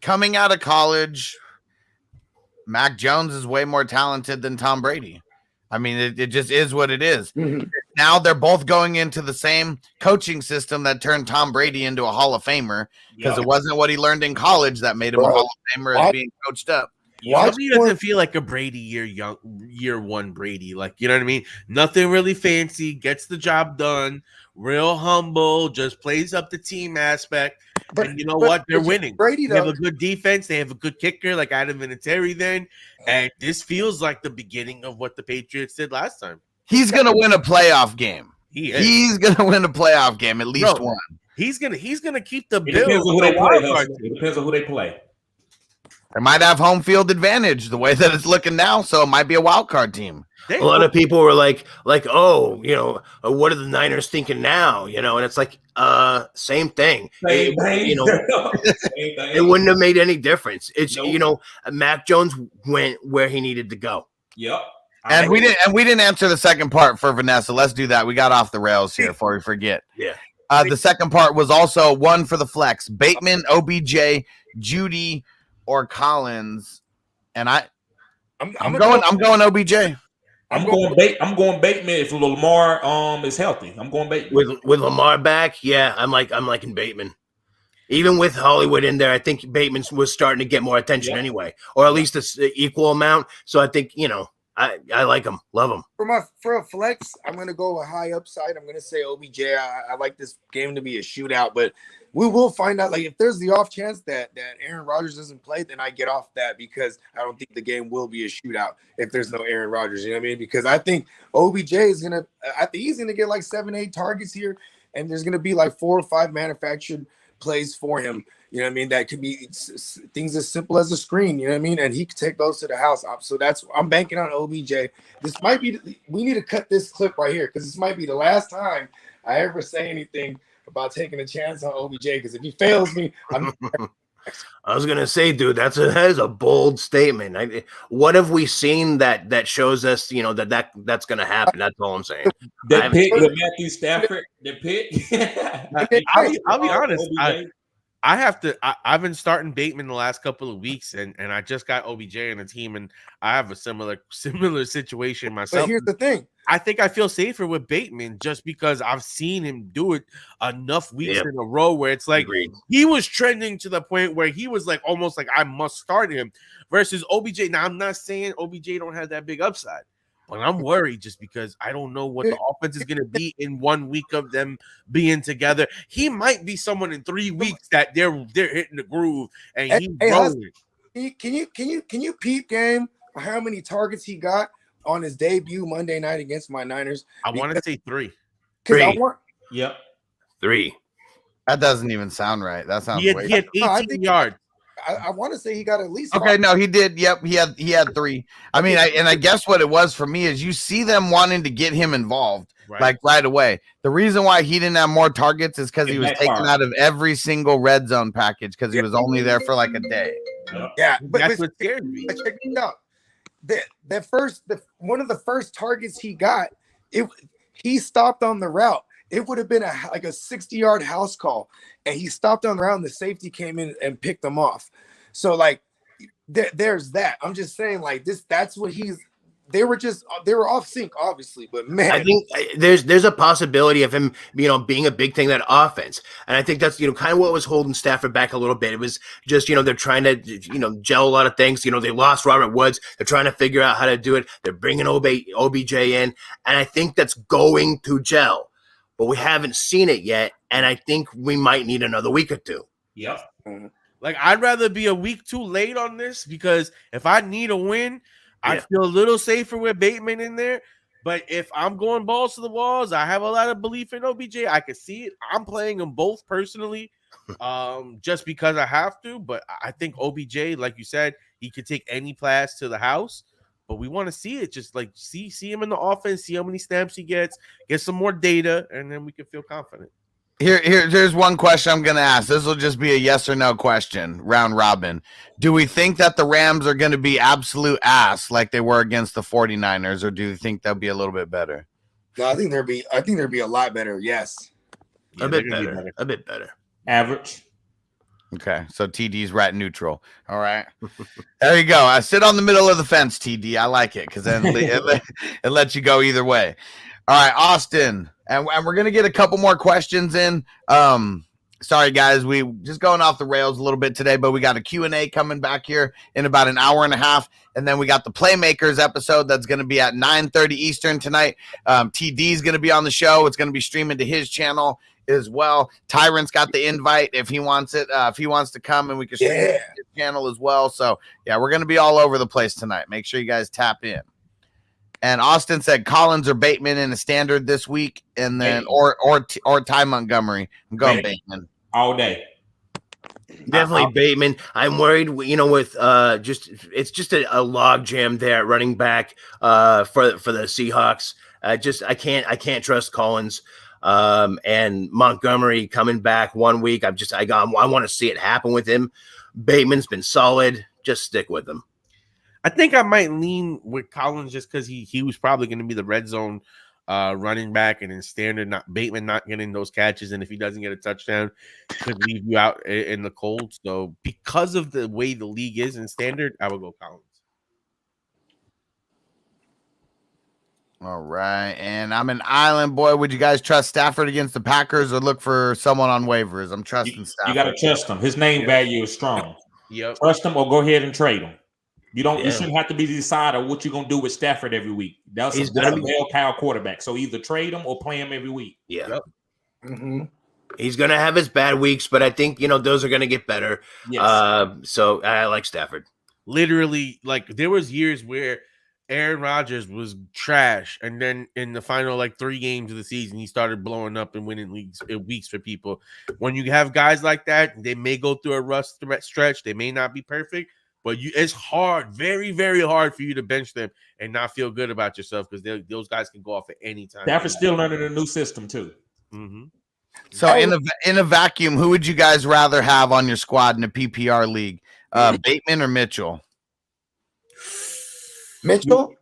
Coming out of college, Mac Jones is way more talented than Tom Brady. I mean, it just is what it is. Mm-hmm. Now they're both going into the same coaching system that turned Tom Brady into a Hall of Famer because it wasn't what he learned in college that made him a Hall of Famer as being coached up. He doesn't feel like a Brady year one Brady. Like, you know what I mean? Nothing really fancy, gets the job done, real humble, just plays up the team aspect. And you know what? They're winning. Brady, they have a good defense. They have a good kicker like Adam Vinatieri then. And this feels like the beginning of what the Patriots did last time. He's going to win a playoff game. He's going to win a playoff game, at least one. He's gonna keep the Bills. Depends on who they play. It depends on who they play. They might have home field advantage the way that it's looking now, so it might be a wild card team. A lot of people were like, oh, what are the Niners thinking now? And it's like, same thing. Same thing. It wouldn't have made any difference. It's Mac Jones went where he needed to go. Yep. And we didn't answer the second part for Vanessa. Let's do that. We got off the rails here before we forget. Yeah. The second part was also one for the flex: Bateman, OBJ, Judy, or Collins. And I'm going OBJ. I'm going Bateman if Lamar is healthy. I'm going Bateman. With Lamar back, yeah, I'm liking Bateman. Even with Hollywood in there, I think Bateman was starting to get more attention anyway, or at least an equal amount. So I think, I like him, love him. For a flex, I'm gonna go a high upside. I'm gonna say OBJ. I like this game to be a shootout, but we will find out. Like if there's the off chance that Aaron Rodgers doesn't play, then I get off that because I don't think the game will be a shootout if there's no Aaron Rodgers. You know what I mean? Because I think OBJ is gonna. I think he's gonna get like 7-8 targets here, and there's gonna be like 4 or 5 manufactured plays for him. You know what I mean? That could be things as simple as a screen, you know what I mean? And he could take those to the house. So I'm banking on OBJ. This might be, we need to cut this clip right here because this might be the last time I ever say anything about taking a chance on OBJ because if he fails me, I was gonna say, dude, that is a bold statement. What have we seen that shows us, that's gonna happen? That's all I'm saying. The pick with Matthew Stafford, the pick. I'll be honest. I've been starting Bateman the last couple of weeks, and I just got OBJ in the team, and I have a similar situation myself. But here's the thing. I think I feel safer with Bateman just because I've seen him do it enough weeks in a row where it's like he was trending to the point where he was like almost like I must start him versus OBJ. Now I'm not saying OBJ don't have that big upside, but I'm worried just because I don't know what the offense is going to be in 1 week of them being together. He might be someone in 3 weeks that they're hitting the groove and he's rolling. Can you peep game how many targets he got on his debut Monday night against my Niners? I want to say 3. 3. That doesn't even sound right. That sounds he had 18 yards. I want to say he got at least. Okay, no, he did. Yep, he had 3. I mean, I guess what it was for me is you see them wanting to get him involved like right away. The reason why he didn't have more targets is because he was taken out of every single red zone package because he was only there for like a day. Yeah, that's what scared me. Check it out. One of the first targets he got, he stopped on the route. It would have been like a 60-yard house call, and he stopped on the route, and the safety came in and picked him off. So, like, there's that. I'm just saying, like, that's what they were off sync, obviously, but man, I think there's a possibility of him, being a big thing in that offense, and I think that's kind of what was holding Stafford back a little bit. It was just they're trying to gel a lot of things. They lost Robert Woods. They're trying to figure out how to do it. They're bringing OBJ in, and I think that's going to gel. But we haven't seen it yet, and I think we might need another week or 2. Yep. Like, I'd rather be a week too late on this because if I need a win, I feel a little safer with Bateman in there. But if I'm going balls to the walls, I have a lot of belief in OBJ. I can see it. I'm playing them both personally just because I have to. But I think OBJ, like you said, he could take any pass to the house. But we want to see it, just like see him in the offense, see how many snaps he gets, get some more data, and then we can feel confident. Here's one question I'm going to ask. This will just be a yes or no question, round robin. Do we think that the Rams are going to be absolute ass like they were against the 49ers, or do you think they'll be a little bit better? No, I think they'll be a lot better. Yes, a bit better. Average. Okay, so TD's right neutral. All right. There you go. I sit on the middle of the fence, TD. I like it because then it lets you go either way. All right, Austin. And we're going to get a couple more questions in. Sorry, guys. We just going off the rails a little bit today, but we got a Q&A coming back here in about an hour and a half. And then we got the Playmakers episode that's going to be at 9:30 Eastern tonight. TD's going to be on the show. It's going to be streaming to his channel as well. Tyrant's got the invite if he wants it. If he wants to come, and we can stream his channel as well. So, yeah, we're going to be all over the place tonight. Make sure you guys tap in. And Austin said Collins or Bateman in a standard this week, and then or Ty Montgomery. I'm going Bateman all day. Definitely Bateman. I'm worried, with it's just a log jam there at running back for the Seahawks. I can't trust Collins. And Montgomery coming back 1 week. I want to see it happen with him. Bateman's been solid. Just stick with him. I think I might lean with Collins just because he was probably going to be the red zone running back, and in standard, Bateman not getting those catches, and if he doesn't get a touchdown, could leave you out in the cold. So because of the way the league is in standard, I would go Collins. All right. And I'm an island boy. Would you guys trust Stafford against the Packers or look for someone on waivers? I'm trusting Stafford. You got to trust him. His name value is strong. Yep. Trust him or go ahead and trade him. You Yeah. shouldn't have to be the decider what you're gonna do with Stafford every week. That's a bell cow quarterback. So either trade him or play him every week. Yeah. Yep. Mm-hmm. He's gonna have his bad weeks, but I think those are gonna get better. Yes. So I like Stafford. Literally, like there was years where Aaron Rodgers was trash, and then in the final 3 games of the season, he started blowing up and winning weeks for people. When you have guys like that, they may go through a rough stretch. They may not be perfect, but it's hard, very, very hard for you to bench them and not feel good about yourself because those guys can go off at any time. Stafford's still learning a new system too. Mm-hmm. So in a vacuum, who would you guys rather have on your squad in a PPR league? Bateman or Mitchell? Mitchell,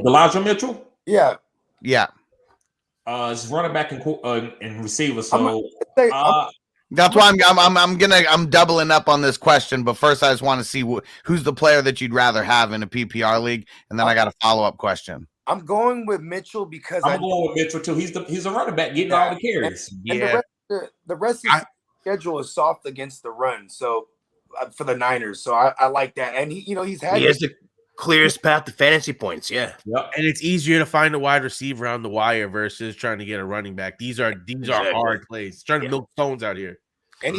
Elijah Mitchell. yeah. It's running back and receiver. So That's why I'm doubling up on this question. But first, I just want to see who's the player that you'd rather have in a PPR league, and then I got a follow-up question. I'm going with Mitchell because I'm going with Mitchell too. He's a running back getting all the carries. And the rest of the schedule is soft against the run. So for the Niners, so I like that. And he has the clearest path to fantasy points. Yeah. Yep. And it's easier to find a wide receiver on the wire versus trying to get a running back. These are hard plays. Trying to milk stones out here. And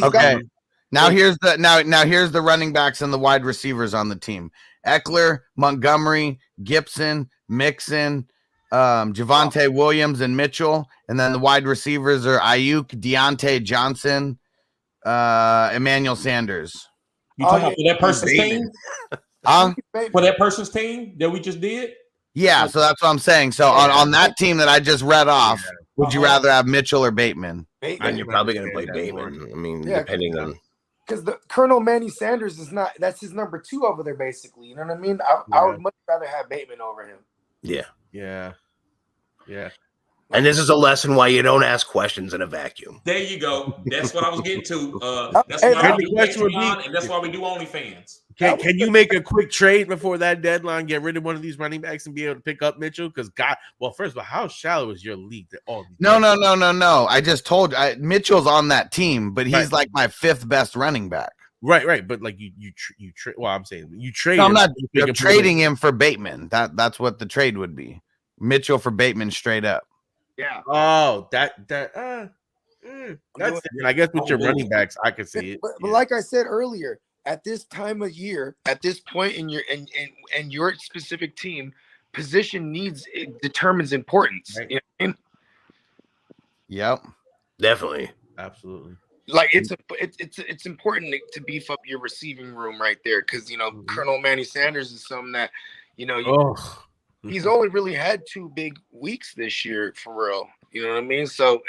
Now here's the running backs and the wide receivers on the team: Eckler, Montgomery, Gibson, Mixon, Javonte Williams, and Mitchell. And then the wide receivers are Ayuk, Deontay Johnson, Emmanuel Sanders. You talking about for that person's team? For that person's team that we just did? Yeah, so that's what I'm saying. So on that team that I just read off, would you rather have Mitchell or Bateman? And you're probably going to play Bateman. I mean, depending on because the Colonel Manny Sanders that's his number 2 over there, basically. You know what I mean? I would much rather have Bateman over him. Yeah. Yeah. And this is a lesson why you don't ask questions in a vacuum. There you go. That's what I was getting to. That's Hey, why the we do question would be- Patreon, and that's why we do OnlyFans. Can you make a quick trade before that deadline? Get rid of one of these running backs and be able to pick up Mitchell? Because first of all, how shallow is your league? No. I just told you Mitchell's on that team, but he's like my 5th best running back. Right. But like you trade. Well, I'm saying you trade. No, I'm trading him for Bateman. That's what the trade would be. Mitchell for Bateman straight up. Yeah. Oh, that's different. I guess with your running backs, I could see it. But like I said earlier, at this time of year, at this point in your specific team, position determines importance. Right. You know what I mean? Yep. Definitely. Absolutely. Like it's important to beef up your receiving room right there because Colonel Manny Sanders is something that he's only really had 2 big weeks this year for real. You know what I mean? So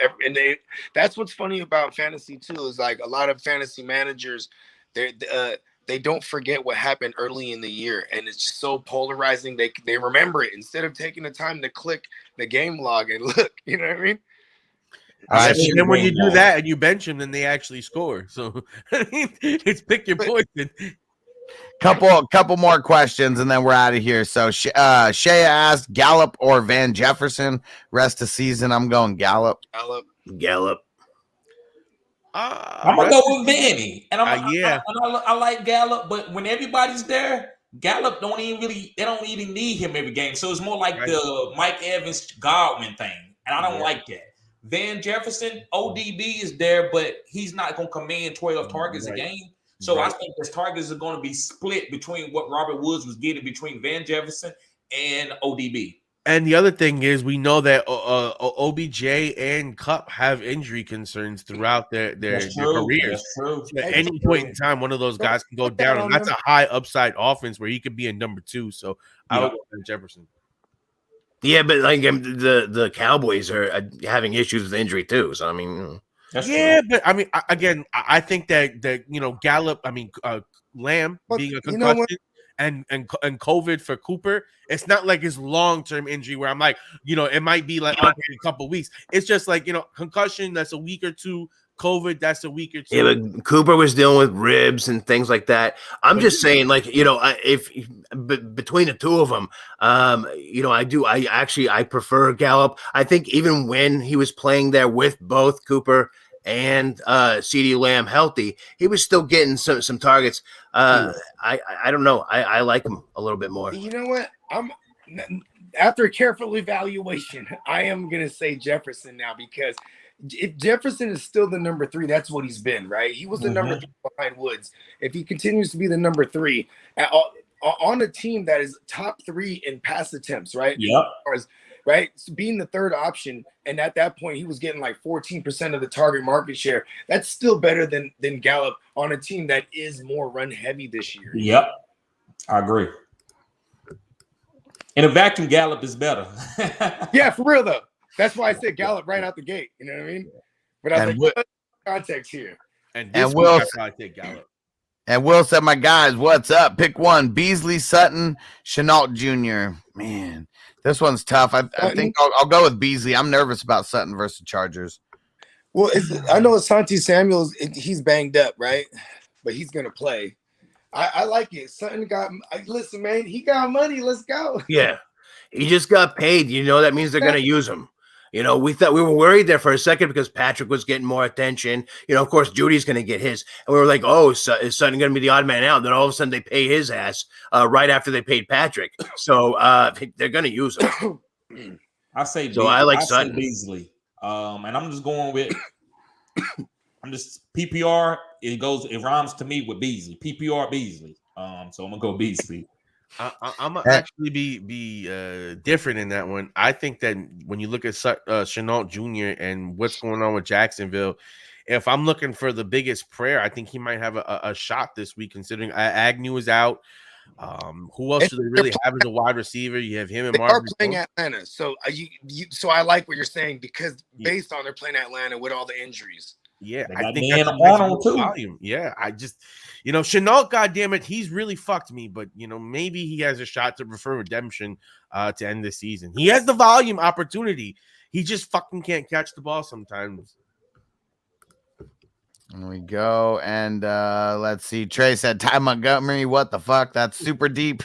that's what's funny about fantasy too is like a lot of fantasy managers they don't forget what happened early in the year, and it's just so polarizing. They remember it instead of taking the time to click the game log and look. You know what I mean? And then when you do that and you bench him, then they actually score. So it's pick your poison. Couple more questions and then we're out of here. So Shea asked Gallup or Van Jefferson rest of season. I'm going Gallup. Gallup. I'm gonna go with Vanny, and I like Gallup, but when everybody's there, Gallup don't even need him every game. So it's more like the Mike Evans Godwin thing, and I don't like that. Van Jefferson, ODB is there, but he's not gonna command 12 targets a game. So I think his targets are going to be split between what Robert Woods was getting between Van Jefferson and ODB. And the other thing is, we know that OBJ and Kupp have injury concerns throughout their careers. So at any point in time, one of those guys can go down, and that's a high upside offense where he could be a number 2. So I would go Van Jefferson. Yeah, but like the Cowboys are having issues with injury too. So I mean. But I mean, again, I think that Gallup, Lamb being a concussion and COVID for Cooper, it's not like his long-term injury where I'm like, it might be like a couple weeks. It's just like concussion that's a week or 2, COVID, that's a week or two. Yeah, but Cooper was dealing with ribs and things like that. I'm just saying, like, if between the two of them, I prefer Gallup. I think even when he was playing there with both Cooper and CeeDee Lamb healthy, he was still getting some targets. I don't know. I like him a little bit more. You know what? After a careful evaluation, I am gonna say Jefferson now, because if Jefferson is still the number 3, that's what he's been, right? He was the number 3 behind Woods. If he continues to be the number 3 on a team that is top 3 in pass attempts, right? Yeah. Right, so being the third option, and at that point he was getting like 14% of the target market share. That's still better than Gallup on a team that is more run heavy this year. Yep, I agree. In a vacuum, Gallup is better. Yeah, for real though. That's why I said Gallup right out the gate. You know what I mean? But I was like, context here. And Will, I probably take Gallup. And Will said, my guys, what's up? Pick one. Beasley, Sutton, Chenault Jr. Man, this one's tough. I think I'll go with Beasley. I'm nervous about Sutton versus Chargers. Well, I know Asante Samuel's, he's banged up, right? But he's going to play. I like it. Sutton listen, man, he got money. Let's go. Yeah. He just got paid. That means they're going to use him. We thought we were worried there for a second because Patrick was getting more attention. Of course, Judy's going to get his. And we were like, oh, is Sutton going to be the odd man out? Then all of a sudden they pay his ass right after they paid Patrick. So they're going to use him. I say so. I like Sutton. Beasley. And I'm just going with I'm just PPR. It rhymes to me with Beasley. PPR Beasley. So I'm gonna go Beasley. I'm gonna actually be different in that one. I think that when you look at Chenault Jr. and what's going on with Jacksonville, if I'm looking for the biggest prayer, I think he might have a shot this week, considering Agnew is out. Who else do they really have as a wide receiver? You have him and Marvin. They are playing Atlanta, so so I like what you're saying, because based on they're playing Atlanta with all the injuries. Yeah, I think that's Arnold too. Volume. Yeah, I just, Chenault, goddammit, he's really fucked me. But maybe he has a shot to prefer redemption to end the season. He has the volume opportunity. He just fucking can't catch the ball sometimes. There we go. And let's see. Trey said Ty Montgomery. What the fuck? That's super deep.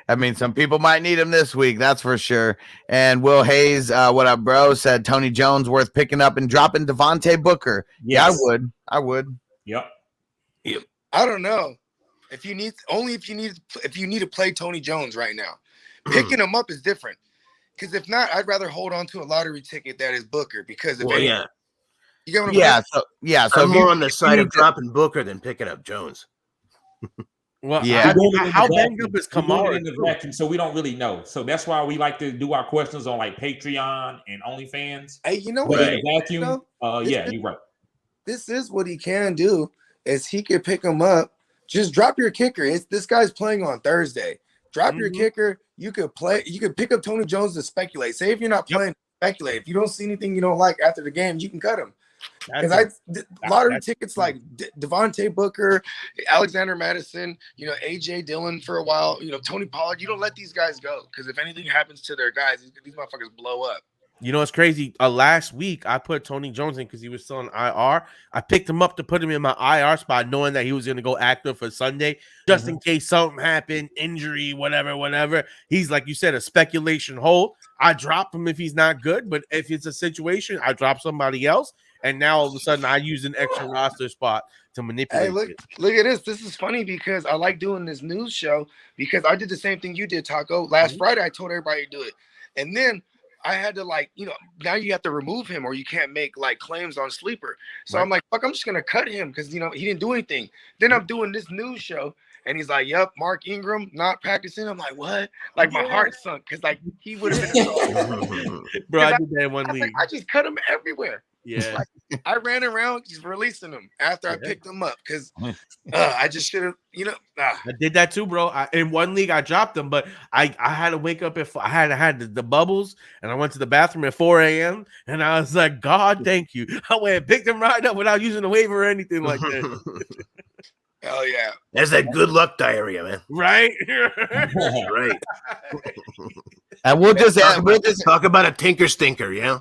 I mean, some people might need him this week. That's for sure. And Will Hayes, what up, bro? Said Tony Jones worth picking up and dropping Devontae Booker. Yes. Yeah, I would. Yep. I don't know. If you need to play Tony Jones right now, picking him up is different. Because if not, I'd rather hold on to a lottery ticket that is Booker. Because you get what I'm saying? So I'm more on the side of dropping Booker than picking up Jones. Well, yeah. How banged up is Kamara in the vacuum, so we don't really know. So that's why we like to do our questions on like Patreon and OnlyFans. Hey, you know what? Right. Vacuum. You're right. This is what he can do. Is he could pick him up. Just drop your kicker. This guy's playing on Thursday. Drop your kicker. You could pick up Tony Jones to speculate. Say if you're not playing, speculate. If you don't see anything you don't like after the game, you can cut him. Because lottery tickets like Devontae Booker, Alexander Madison, AJ Dillon for a while, Tony Pollard, you don't let these guys go, because if anything happens to their guys, these motherfuckers blow up. It's crazy. Last week I put Tony Jones in because he was still on IR. I picked him up to put him in my IR spot, knowing that he was going to go active for Sunday, just in case something happened, injury, whatever. He's, like you said, a speculation hold. I drop him if he's not good, but if it's a situation, I drop somebody else. And now all of a sudden I use an extra roster spot to manipulate. Hey, look at this. This is funny because I like doing this news show, because I did the same thing you did, Taco. Last Friday, I told everybody to do it. And then I had to now you have to remove him, or you can't make claims on Sleeper. So I'm like, fuck, I'm just going to cut him because, he didn't do anything. Then I'm doing this news show. And he's like, yep, Mark Ingram not practicing. I'm like, what? My heart sunk, because he would have been bro, I did that in one league. I just cut him everywhere. Yeah. I ran around just releasing them after I picked them up, because I just should have, I did that too, bro. In one league I dropped them, but I had to wake up I had the bubbles, and I went to the bathroom at 4 a.m. and I was like, God, thank you. I went and picked them right up without using a waiver or anything like that. Hell yeah. That's that good luck diarrhea, man. Right. Right. And we'll just talk about a tinker stinker, yeah.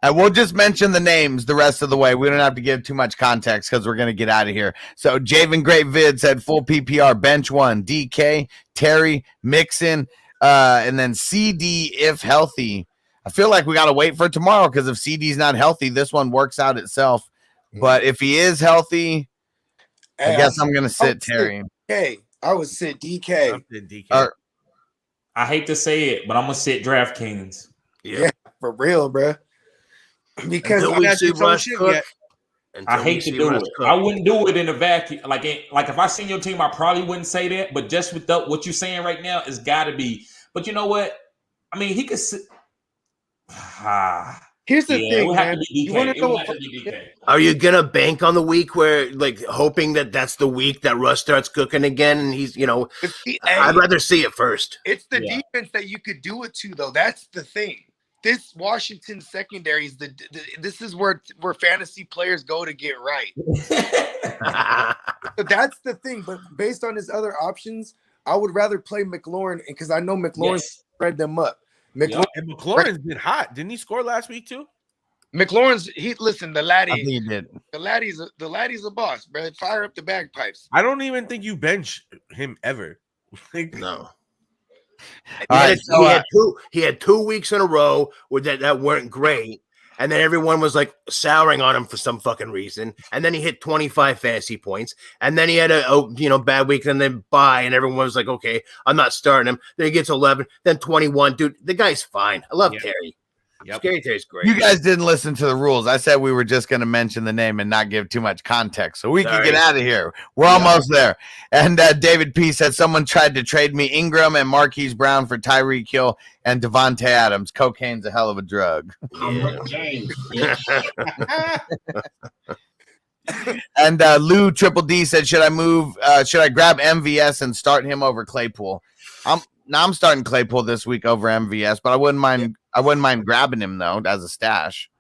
We'll just mention the names the rest of the way. We don't have to give too much context because we're going to get out of here. So Javen Great Vid said full PPR, bench 1, DK, Terry, Mixon, and then CD if healthy. I feel like we got to wait for tomorrow because if CD's not healthy, this one works out itself. But if he is healthy, I guess I'm going to sit Terry. Hey, I would sit DK. I'm sitting DK. I hate to say it, but I'm gonna sit DraftKings. Yeah, for real, bro. Because Until we see Rush cook. I hate to do it. I wouldn't do it in a vacuum. Like if I seen your team, I probably wouldn't say that. But just with what you're saying right now, it's got to be. But you know what? I mean, he could sit. Here's the thing, it would have man. to be DK. You want to know have to be DK. Are you gonna bank on the week where, like, hoping that that's the week that Russ starts cooking again? And he's, I'd rather see it first. It's the defense that you could do it to, though. That's the thing. This Washington secondary is this is where fantasy players go to get right. So that's the thing. But based on his other options, I would rather play McLaurin because I know McLaurin spread them up. And McLaurin's been hot. Didn't he score last week too? McLaurin's the laddie. I think he did. The laddie's a boss, bro. Fire up the bagpipes. I don't even think you bench him ever. No. He had 2 weeks in a row where that weren't great, and then everyone was like souring on him for some fucking reason. And then he hit 25 fantasy points, and then he had a bad week, and then bye, and everyone was like, okay, I'm not starting him. Then he gets 11, then 21. Dude, the guy's fine. I love Terry. Scary Terry's great. You guys didn't listen to the rules. I said we were just going to mention the name and not give too much context, so we can get out of here. We're almost there. And David P said someone tried to trade me Ingram and Marquise Brown for Tyreek Hill and Devontae Adams. Cocaine's a hell of a drug. And Lou Triple D said, should I grab MVS and start him over Claypool? I'm starting Claypool this week over MVS, but I wouldn't mind. I wouldn't mind grabbing him though as a stash.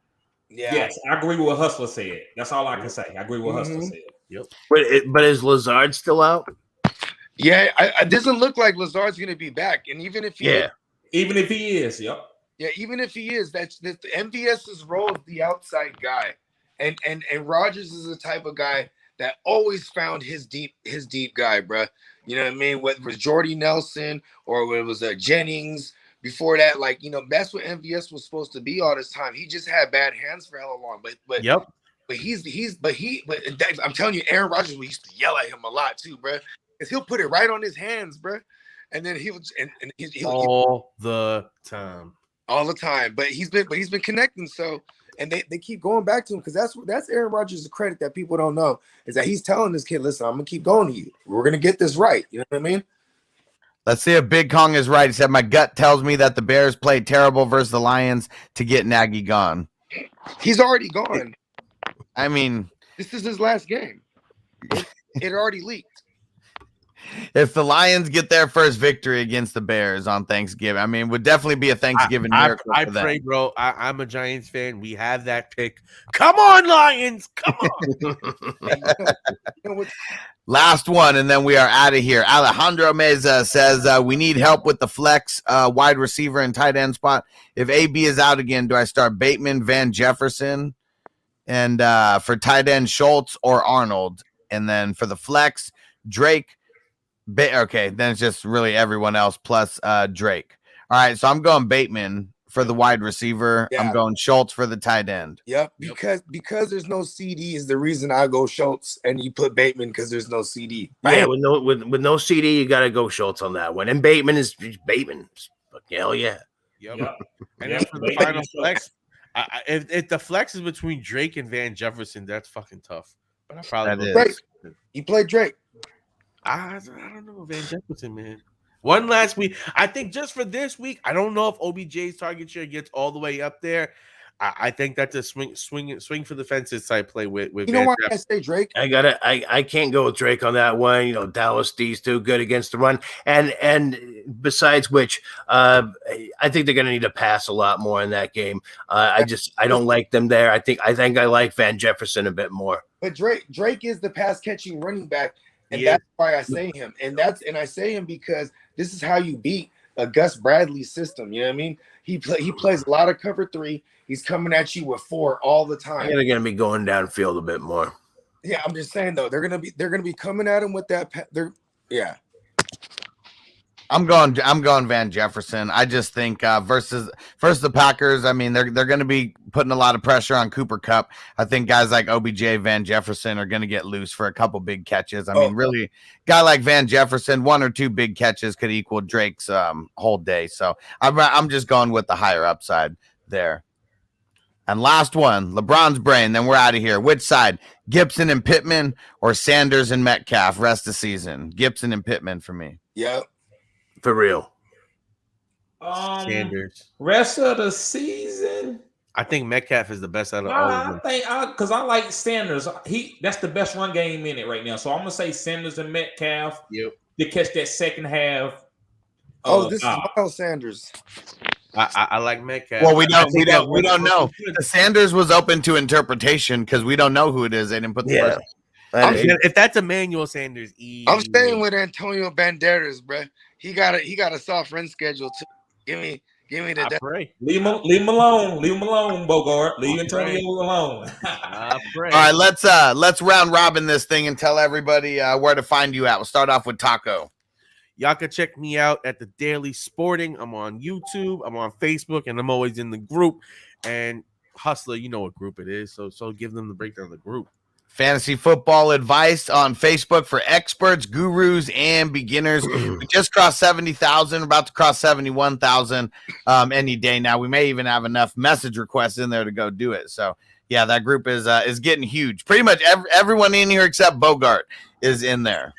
Yeah. Yes, I agree with what Hustler said. That's all I can say. I agree with what Hustler said. Yep. But is Lazard still out? Yeah, it doesn't look like Lazard's going to be back, and even if he is, even if he is, that's MVS's role is the outside guy, and Rodgers is the type of guy that always found his deep guy, bro. You know what I mean? Whether it was Jordy Nelson or it was Jennings. Before that, that's what MVS was supposed to be all this time. He just had bad hands for hella long. But I'm telling you, Aaron Rodgers, we used to yell at him a lot too, bro. Because he'll put it right on his hands, bro. And then he'll all the time. But he's been connecting. So and they keep going back to him because that's Aaron Rodgers' credit that people don't know is that he's telling this kid, listen, I'm gonna keep going to you. We're gonna get this right. You know what I mean? Let's see if Big Kong is right. He said, my gut tells me that the Bears played terrible versus the Lions to get Nagy gone. He's already gone. I mean, this is his last game. It already leaked. If the Lions get their first victory against the Bears on Thanksgiving, I mean, would definitely be a Thanksgiving miracle. I pray, bro. I'm a Giants fan. We have that pick. Come on, Lions. Come on. Last one, and then we are out of here. Alejandro Meza says, we need help with the flex wide receiver and tight end spot. If AB is out again, do I start Bateman, Van Jefferson, and for tight end, Schultz or Arnold? And then for the flex, Drake. Okay, then it's just really everyone else plus Drake. All right, so I'm going Bateman for the wide receiver. Yeah. I'm going Schultz for the tight end. Yep, because there's no CD is the reason I go Schultz, and you put Bateman because there's no CD. Yeah, with no CD, you got to go Schultz on that one. And Bateman is Bateman. Hell yeah. Yep. And then for the final flex, if the flex is between Drake and Van Jefferson, that's fucking tough. But I probably Drake. He played Drake. I don't know, Van Jefferson, man. One last week. I think just for this week, I don't know if OBJ's target share gets all the way up there. I think that's a swing for the fences type play with you know why I say Drake? I can't go with Drake on that one. Dallas D's too good against the run. And besides which, I think they're gonna need to pass a lot more in that game. I don't like them there. I think I like Van Jefferson a bit more. But Drake is the pass catching running back. And that's why I say him. And I say him because this is how you beat a Gus Bradley system. You know what I mean? He plays a lot of cover 3. He's coming at you with 4 all the time. They're going to be going downfield a bit more. Yeah, I'm just saying though, they're gonna be coming at him with that. I'm going Van Jefferson. I just think versus the Packers, I mean, they're going to be putting a lot of pressure on Cooper Kupp. I think guys like OBJ, Van Jefferson are going to get loose for a couple big catches. I mean, really, guy like Van Jefferson, 1 or 2 big catches could equal Drake's whole day. So I'm just going with the higher upside there. And last one, LeBron's brain. Then we're out of here. Which side? Gibson and Pittman or Sanders and Metcalf rest of the season? Gibson and Pittman for me. Yep. For real. Sanders. Rest of the season. I think Metcalf is the best out of all of them. I think because I like Sanders. That's the best run game in it right now. So I'm gonna say Sanders and Metcalf. Yep. To catch that second half. This is Miles Sanders. I like Metcalf. Well, we don't know. The Sanders was open to interpretation because we don't know who it is. They didn't put the first. If that's Emmanuel Sanders, I'm staying with Antonio Banderas, bro. He got a soft run schedule too. Give me the. Pray. Leave him alone. Leave him alone, Bogard. Leave Antonio alone. I pray. All right, let's round robin this thing and tell everybody where to find you at. We'll start off with Taco. Y'all can check me out at the Daily Sporting. I'm on YouTube. I'm on Facebook, and I'm always in the group. And Hustler, you know what group it is, so give them the breakdown of the group. Fantasy football advice on Facebook for experts, gurus, and beginners. We just crossed 70,000, about to cross 71,000 any day now. We may even have enough message requests in there to go do it. So, yeah, that group is getting huge. Pretty much everyone in here except Bogart is in there.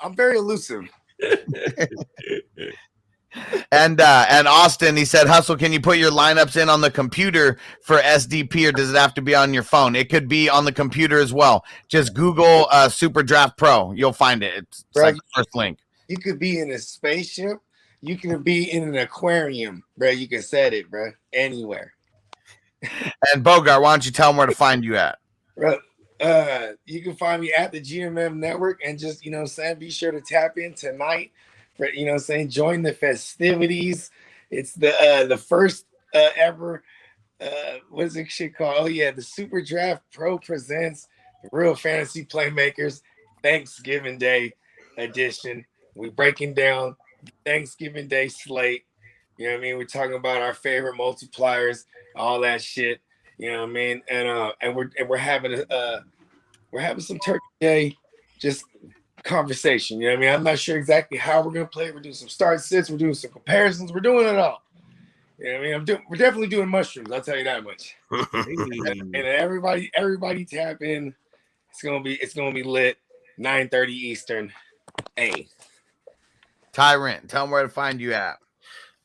I'm very elusive. And Austin, he said, Hustle, can you put your lineups in on the computer for SDP, or does it have to be on your phone? It could be on the computer as well. Just Google Super Draft Pro. You'll find it. It's like the first link. You could be in a spaceship. You can be in an aquarium, bro. You can set it, bro, anywhere. And Bogart, why don't you tell them where to find you at? Bro, you can find me at the GMM Network, and just, be sure to tap in tonight for, join the festivities. It's the first ever, what is it shit called? Oh yeah, the Super Draft Pro presents the Real Fantasy Playmakers Thanksgiving Day edition. We're breaking down Thanksgiving Day slate. You know what I mean? We're talking about our favorite multipliers, all that shit. You know what I mean? And we're having some Turkey Day just conversation. You know what I mean? I'm not sure exactly how we're gonna play. We're doing some start sits, we're doing some comparisons, we're doing it all. You know what I mean? We're definitely doing mushrooms, I'll tell you that much. And everybody tap in. It's gonna be lit. 9:30 Eastern. Hey. Tyrant, tell them where to find you at.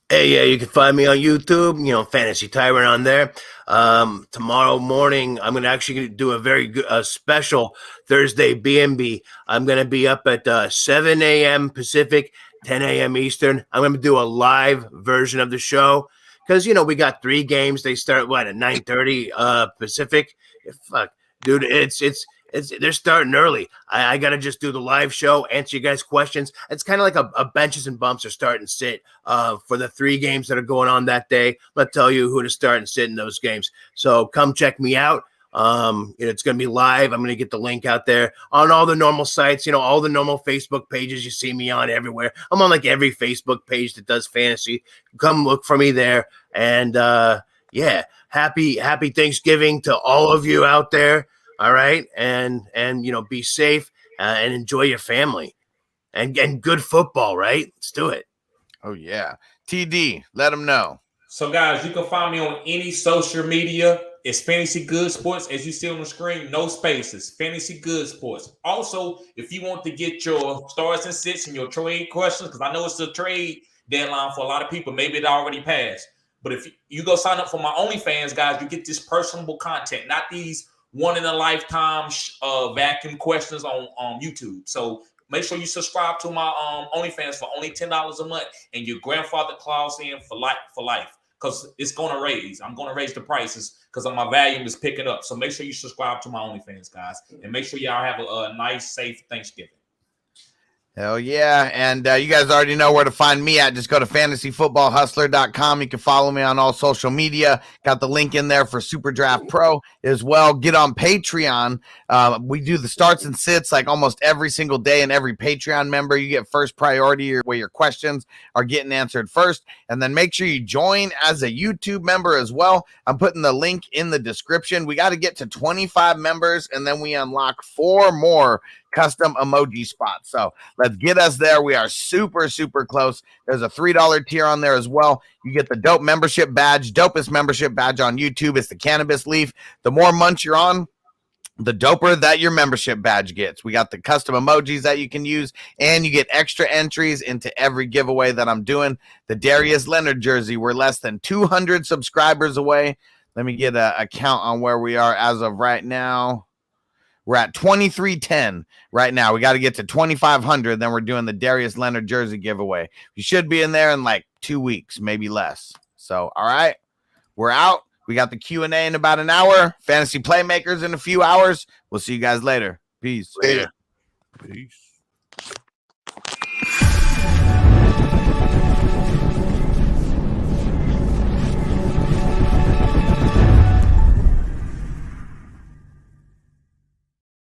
Hey, yeah, you can find me on YouTube, Fantasy Tyrant on there. Tomorrow morning, I'm going to actually do a very good special Thursday B&B. I'm going to be up at 7 a.m. Pacific, 10 a.m. Eastern. I'm going to do a live version of the show because, we got 3 games. They start, at 9:30 Pacific? Fuck, dude, they're starting early. I got to just do the live show, answer you guys' questions. It's kind of like a benches and bumps are starting to sit for the 3 games that are going on that day. I'm going to tell you who to start and sit in those games. So come check me out. It's going to be live. I'm going to get the link out there on all the normal sites, all the normal Facebook pages you see me on everywhere. I'm on like every Facebook page that does fantasy. Come look for me there. And happy Thanksgiving to all of you out there. All right. And be safe and enjoy your family and good football. Right. Let's do it. Oh, yeah. TD, let them know. So, guys, you can find me on any social media. It's Fantasy Good Sports. As you see on the screen, no spaces. Fantasy Good Sports. Also, if you want to get your stars and sits and your trade questions, because I know it's a trade deadline for a lot of people. Maybe it already passed. But if you go sign up for my OnlyFans, guys, you get this personable content, not these one-in-a-lifetime vacuum questions on YouTube. So make sure you subscribe to my OnlyFans for only $10 a month, and your grandfather clause in for life, because it's going to raise. I'm going to raise the prices because my volume is picking up. So make sure you subscribe to my OnlyFans, guys, and make sure y'all have a nice, safe Thanksgiving. Hell yeah. And you guys already know where to find me at. Just go to fantasyfootballhustler.com. You can follow me on all social media. Got the link in there for Super Draft Pro as well. Get on Patreon. We do the starts and sits like almost every single day, and every Patreon member, you get first priority where your questions are getting answered first. And then make sure you join as a YouTube member as well. I'm putting the link in the description. We got to get to 25 members, and then we unlock 4 more custom emoji spots. So let's get us there. We are super, super close. There's a $3 tier on there as well. You get the dope membership badge, dopest membership badge on YouTube. It's the cannabis leaf. The more months you're on, the doper that your membership badge gets. We got the custom emojis that you can use, and you get extra entries into every giveaway that I'm doing. The Darius Leonard jersey, we're less than 200 subscribers away. Let me get a count on where we are as of right now. We're at 2310 right now. We got to get to 2,500. Then we're doing the Darius Leonard jersey giveaway. You should be in there in like 2 weeks, maybe less. So, all right, we're out. We got the Q&A in about an hour. Fantasy Playmakers in a few hours. We'll see you guys later. Peace. Later. Peace.